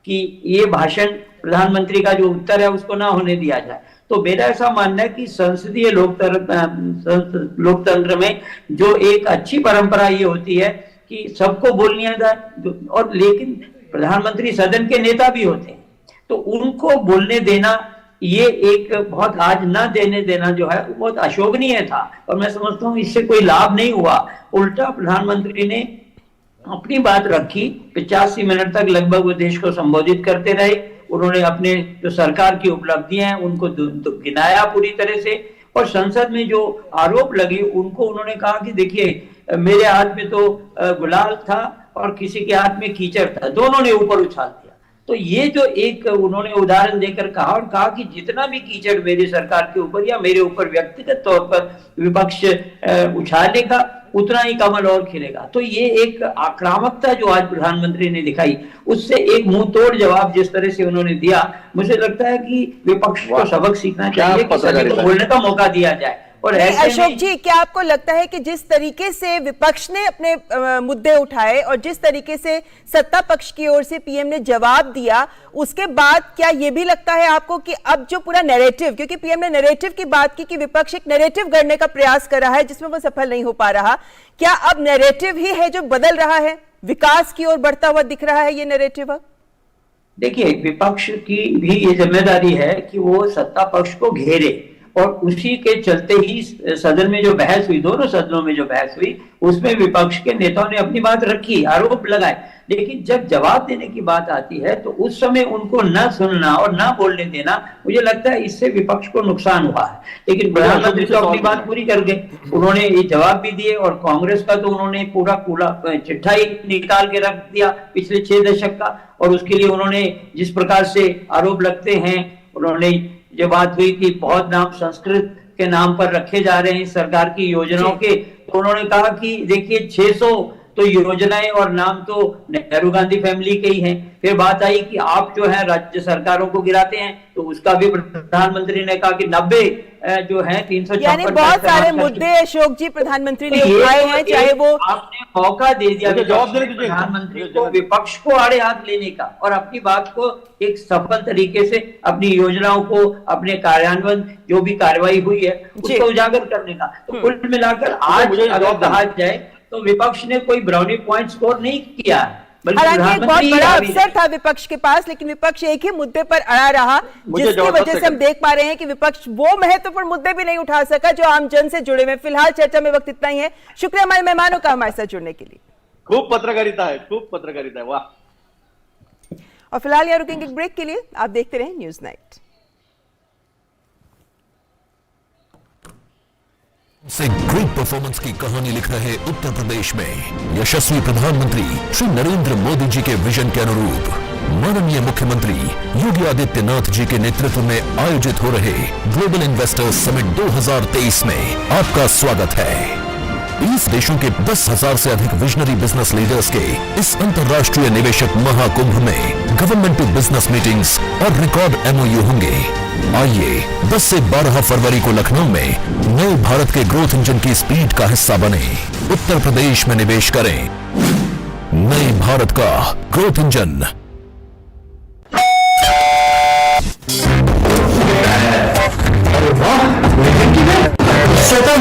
कि ये भाषण प्रधानमंत्री का जो उत्तर है उसको ना होने दिया जाए। तो मेरा ऐसा मानना है कि संसदीय लोकतंत्र में जो एक अच्छी परंपरा ये होती है कि सबको बोलनी जाए, और लेकिन प्रधानमंत्री सदन के नेता भी होते हैं तो उनको बोलने देना ये एक बहुत आज ना देने देना जो है बहुत अशोभनीय था और मैं समझता हूँ इससे कोई लाभ नहीं हुआ। उल्टा प्रधानमंत्री ने अपनी बात रखी, 85 मिनट तक लगभग वो देश को संबोधित करते रहे। उन्होंने अपने जो सरकार की उपलब्धियां हैं उनको गिनाया पूरी तरह से और संसद में जो आरोप लगे उनको उन्होंने कहा कि देखिए मेरे हाथ में तो गुलाल था और किसी के हाथ में कीचड़ था, दोनों ने ऊपर उछाल दिया। तो ये जो एक उन्होंने उदाहरण देकर कहा और कहा कि जितना भी कीचड़ मेरी सरकार के ऊपर या मेरे ऊपर व्यक्तिगत तौर पर विपक्ष उछालेगा उतना ही कमल और खिलेगा। तो ये एक आक्रामकता जो आज प्रधानमंत्री ने दिखाई उससे एक मुंह तोड़ जवाब जिस तरह से उन्होंने दिया, मुझे लगता है कि विपक्ष को सबक सीखना चाहिए कि सभी को बोलने का मौका दिया जाए। और अशोक जी, क्या आपको लगता है कि जिस तरीके से विपक्ष ने अपने मुद्दे उठाए और जिस तरीके से सत्ता पक्ष की ओर से पीएम ने जवाब दिया उसके बाद क्या ये भी लगता है आपको कि अब जो पूरा नैरेटिव, क्योंकि पीएम ने नैरेटिव की बात की कि विपक्ष एक नैरेटिव गढ़ने का प्रयास कर रहा है जिसमें वो सफल नहीं हो पा रहा, क्या अब नैरेटिव ही है जो बदल रहा है, विकास की ओर बढ़ता हुआ दिख रहा है ये नैरेटिव? देखिए, विपक्ष की भी ये जिम्मेदारी है कि वो सत्ता पक्ष को घेरे और उसी के चलते ही सदन में जो बहस हुई, दोनों सदनों में जो बहस हुई उसमें विपक्ष के नेताओं ने अपनी बात रखी, आरोप लगाए, लेकिन जब जवाब देने की बात आती है तो उस समय उनको न सुनना और न बोलने देना, मुझे लगता है इससे विपक्ष को नुकसान हुआ है। लेकिन प्रधानमंत्री तो अपनी बात पूरी कर गए, उन्होंने ये जवाब भी दिए और कांग्रेस का तो उन्होंने पूरा कूड़ा चिट्ठा ही निकाल के रख दिया पिछले 6 दशक का। और उसके लिए उन्होंने जिस प्रकार से आरोप लगते हैं, उन्होंने जो बात हुई कि बहुत नाम संस्कृत के नाम पर रखे जा रहे हैं सरकार की योजनाओं के, तो उन्होंने कहा कि देखिए 600 तो योजनाएं और नाम तो नेहरू गांधी फैमिली के ही हैं। फिर बात आई कि आप जो है राज्य सरकारों को गिराते हैं, तो उसका भी प्रधानमंत्री ने कहा कि 90 जो है 356 यानी बहुत सारे मुद्दे अशोक जी प्रधानमंत्री ने उठाए हैं, चाहे वो आपने मौका दे दिया प्रधानमंत्री को विपक्ष को आड़े हाथ लेने का और अपनी बात को एक सफल तरीके से अपनी योजनाओं को, अपने कार्यान्वयन जो भी कार्रवाई हुई है उसको उजागर करने का। तो कुल मिलाकर आज अगर कहा जाए तो विपक्ष ने कोई ब्राउनी पॉइंट स्कोर नहीं किया, हालांकि एक बहुत बड़ा अवसर था विपक्ष के पास, लेकिन विपक्ष एक ही मुद्दे पर अड़ा रहा, जिसकी वजह से हम देख पा रहे हैं कि विपक्ष वो महत्वपूर्ण मुद्दे भी नहीं उठा सका जो आम जन से जुड़े हुए। फिलहाल चर्चा में वक्त इतना ही है। शुक्रिया हमारे मेहमानों का हमारे साथ जुड़ने के लिए। खूब पत्रकारिता है, खूब पत्रकारिता है, वाह। और फिलहाल यहाँ रुकेंगे एक ब्रेक के लिए। आप देखते रहे न्यूज नाइट। से ग्रेट परफॉर्मेंस की कहानी लिख रहे उत्तर प्रदेश में यशस्वी प्रधानमंत्री श्री नरेंद्र मोदी जी के विजन के अनुरूप माननीय मुख्यमंत्री योगी आदित्यनाथ जी के नेतृत्व में आयोजित हो रहे ग्लोबल इन्वेस्टर्स समिट 2023 में आपका स्वागत है। 20 देशों के 10,000 से अधिक विजनरी बिजनेस लीडर्स के इस अंतर्राष्ट्रीय निवेशक महाकुंभ में गवर्नमेंट टू बिजनेस मीटिंग्स और रिकॉर्ड MOU होंगे। आइए 10 से 12 फरवरी को लखनऊ में नए भारत के ग्रोथ इंजन की स्पीड का हिस्सा बने, उत्तर प्रदेश में निवेश करें। नए भारत का ग्रोथ इंजन।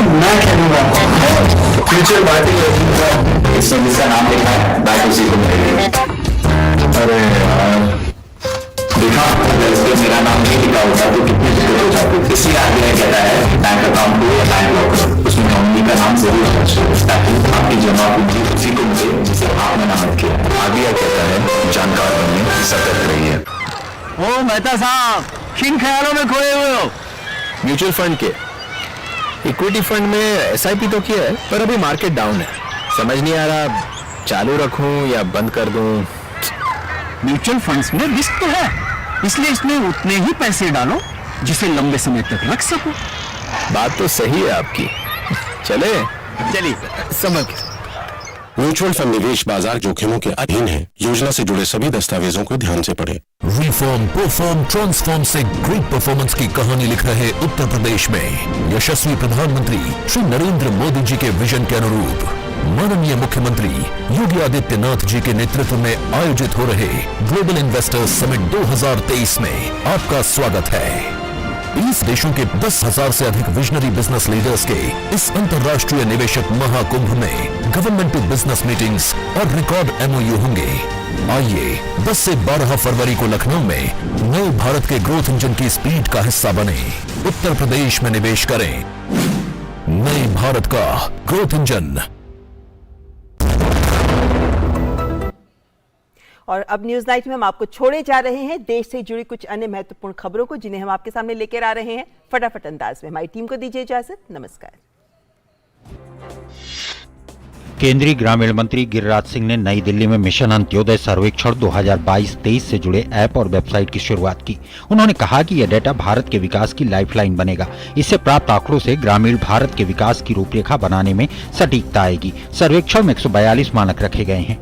मैं खेलूंगा फ्यूचर पार्टी इसका नाम लिखा है, बैट उसी को मिलेगी। अरे यार देखा, अगर मेरा नाम नहीं लिखा होता तो कितनी दिक्कत हो जाती। इसी RBI कहता है बैंक अकाउंट हो या बैंक लॉकर, उसमें नॉमिनी का नाम जरूर होना चाहिए ताकि आपकी जमा पूंजी उसी को मिले जिसे आपने नामित किया। RBI कहता है जानकार बनिए, सतर्क रहिए। ओ मेहता साहब, किन ख्यालों में खोए हुए हो? म्यूचुअल फंड के इक्विटी फंड में SIP तो किया है, पर अभी मार्केट डाउन है, समझ नहीं आ रहा चालू रखूं या बंद कर दूं। म्यूचुअल फंड्स में रिस्क तो है, इसलिए इसमें उतने ही पैसे डालो जिसे लंबे समय तक रख सको। बात तो सही है आपकी, चलिए समझ। म्यूचुअल फंड निवेश बाजार जोखिमों के अधीन है। योजना से जुड़े सभी दस्तावेजों को ध्यान से पढ़ें। रिफॉर्म, परफॉर्म, ट्रांसफॉर्म से ग्रेट परफॉर्मेंस की कहानी लिख रहे उत्तर प्रदेश में यशस्वी प्रधानमंत्री श्री नरेंद्र मोदी जी के विजन के अनुरूप माननीय मुख्यमंत्री योगी आदित्यनाथ जी के नेतृत्व में आयोजित हो रहे ग्लोबल इन्वेस्टर्स समिट 2023 में आपका स्वागत है। 20 देशों के 10,000 से अधिक विजनरी बिजनेस लीडर्स के इस अंतर्राष्ट्रीय निवेशक महाकुंभ में गवर्नमेंट टू बिजनेस मीटिंग्स और रिकॉर्ड MOU होंगे। आइए 10 से 12 फरवरी को लखनऊ में नए भारत के ग्रोथ इंजन की स्पीड का हिस्सा बने, उत्तर प्रदेश में निवेश करें। नए भारत का ग्रोथ इंजन। और अब न्यूज नाइट में हम आपको छोड़े जा रहे हैं देश से जुड़ी कुछ अन्य महत्वपूर्ण खबरों को, जिन्हें हम आपके सामने लेकर आ रहे हैं फटाफट अंदाज में। हमारी टीम को दीजिए इजाजत, नमस्कार। केंद्रीय ग्रामीण मंत्री गिरिराज सिंह ने नई दिल्ली में मिशन अंत्योदय सर्वेक्षण 2022-23 से जुड़े ऐप और वेबसाइट की शुरुआत की। उन्होंने कहा कि यह डेटा भारत के विकास की लाइफलाइन बनेगा। इससे प्राप्त आंकड़ों से ग्रामीण भारत के विकास की रूपरेखा बनाने में सटीकता आएगी। सर्वेक्षण में 142 मानक रखे गए हैं।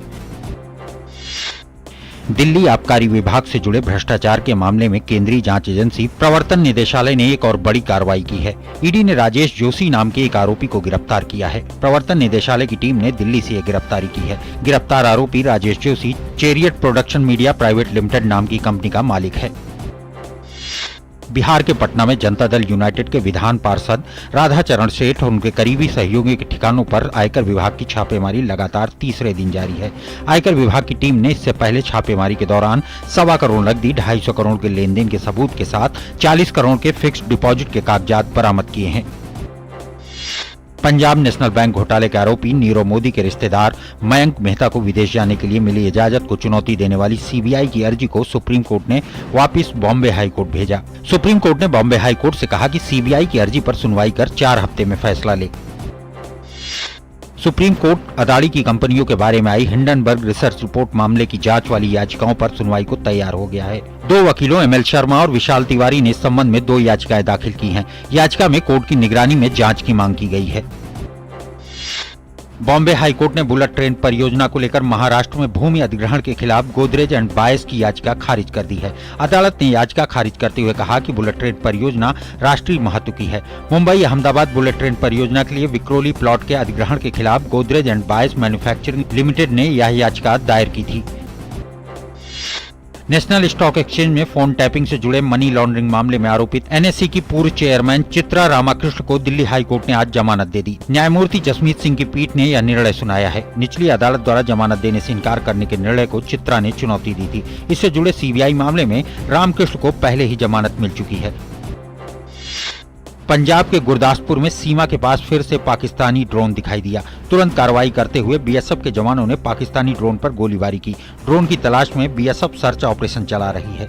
दिल्ली आबकारी विभाग से जुड़े भ्रष्टाचार के मामले में केंद्रीय जांच एजेंसी प्रवर्तन निदेशालय ने एक और बड़ी कार्रवाई की है। ईडी ने राजेश जोशी नाम के एक आरोपी को गिरफ्तार किया है। प्रवर्तन निदेशालय की टीम ने दिल्ली से यह गिरफ्तारी की है। गिरफ्तार आरोपी Rajesh Joshi chariot production media private limited नाम की कंपनी का मालिक है। बिहार के पटना में जनता दल यूनाइटेड के विधान पार्षद राधाचरण सेठ और उनके करीबी सहयोगियों के ठिकानों पर आयकर विभाग की छापेमारी लगातार तीसरे दिन जारी है। आयकर विभाग की टीम ने इससे पहले छापेमारी के दौरान 1.25 करोड़ नकदी, 250 करोड़ के लेन देन के सबूत के साथ 40 करोड़ के फिक्स्ड डिपॉजिट के कागजात बरामद किए हैं। पंजाब नेशनल बैंक घोटाले के आरोपी नीरव मोदी के रिश्तेदार मयंक मेहता को विदेश जाने के लिए मिली इजाजत को चुनौती देने वाली CBI की अर्जी को सुप्रीम कोर्ट ने वापस बॉम्बे हाई कोर्ट भेजा। सुप्रीम कोर्ट ने बॉम्बे हाई कोर्ट से कहा कि CBI की अर्जी पर सुनवाई कर 4 हफ्ते में फैसला ले। सुप्रीम कोर्ट अदानी की कंपनियों के बारे में आई हिंडनबर्ग रिसर्च रिपोर्ट मामले की जांच वाली याचिकाओं पर सुनवाई को तैयार हो गया है। 2 वकीलों ML शर्मा और विशाल तिवारी ने इस संबंध में 2 याचिकाएं दाखिल की हैं। याचिका में कोर्ट की निगरानी में जांच की मांग की गई है। बॉम्बे हाईकोर्ट ने बुलेट ट्रेन परियोजना को लेकर महाराष्ट्र में भूमि अधिग्रहण के खिलाफ गोदरेज एंड बायस की याचिका खारिज कर दी है। अदालत ने याचिका खारिज करते हुए कहा कि बुलेट ट्रेन परियोजना राष्ट्रीय महत्व की है। मुंबई अहमदाबाद बुलेट ट्रेन परियोजना के लिए विक्रोली प्लॉट के अधिग्रहण के खिलाफ Godrej and bias manufacturing limited ने यह याचिका दायर की थी। नेशनल स्टॉक एक्सचेंज में फोन टैपिंग से जुड़े मनी लॉन्ड्रिंग मामले में आरोपित एनएसई की पूर्व चेयरमैन चित्रा रामाकृष्ण को दिल्ली हाई कोर्ट ने आज जमानत दे दी। न्यायमूर्ति जसमीत सिंह की पीठ ने यह निर्णय सुनाया है। निचली अदालत द्वारा जमानत देने से इनकार करने के निर्णय को चित्रा ने चुनौती दी थी। इससे जुड़े सीबीआई मामले में रामकृष्ण को पहले ही जमानत मिल चुकी है। पंजाब के गुरदासपुर में सीमा के पास फिर से पाकिस्तानी ड्रोन दिखाई दिया। तुरंत कार्रवाई करते हुए बीएसएफ के जवानों ने पाकिस्तानी ड्रोन पर गोलीबारी की। ड्रोन की तलाश में बीएसएफ सर्च ऑपरेशन चला रही है।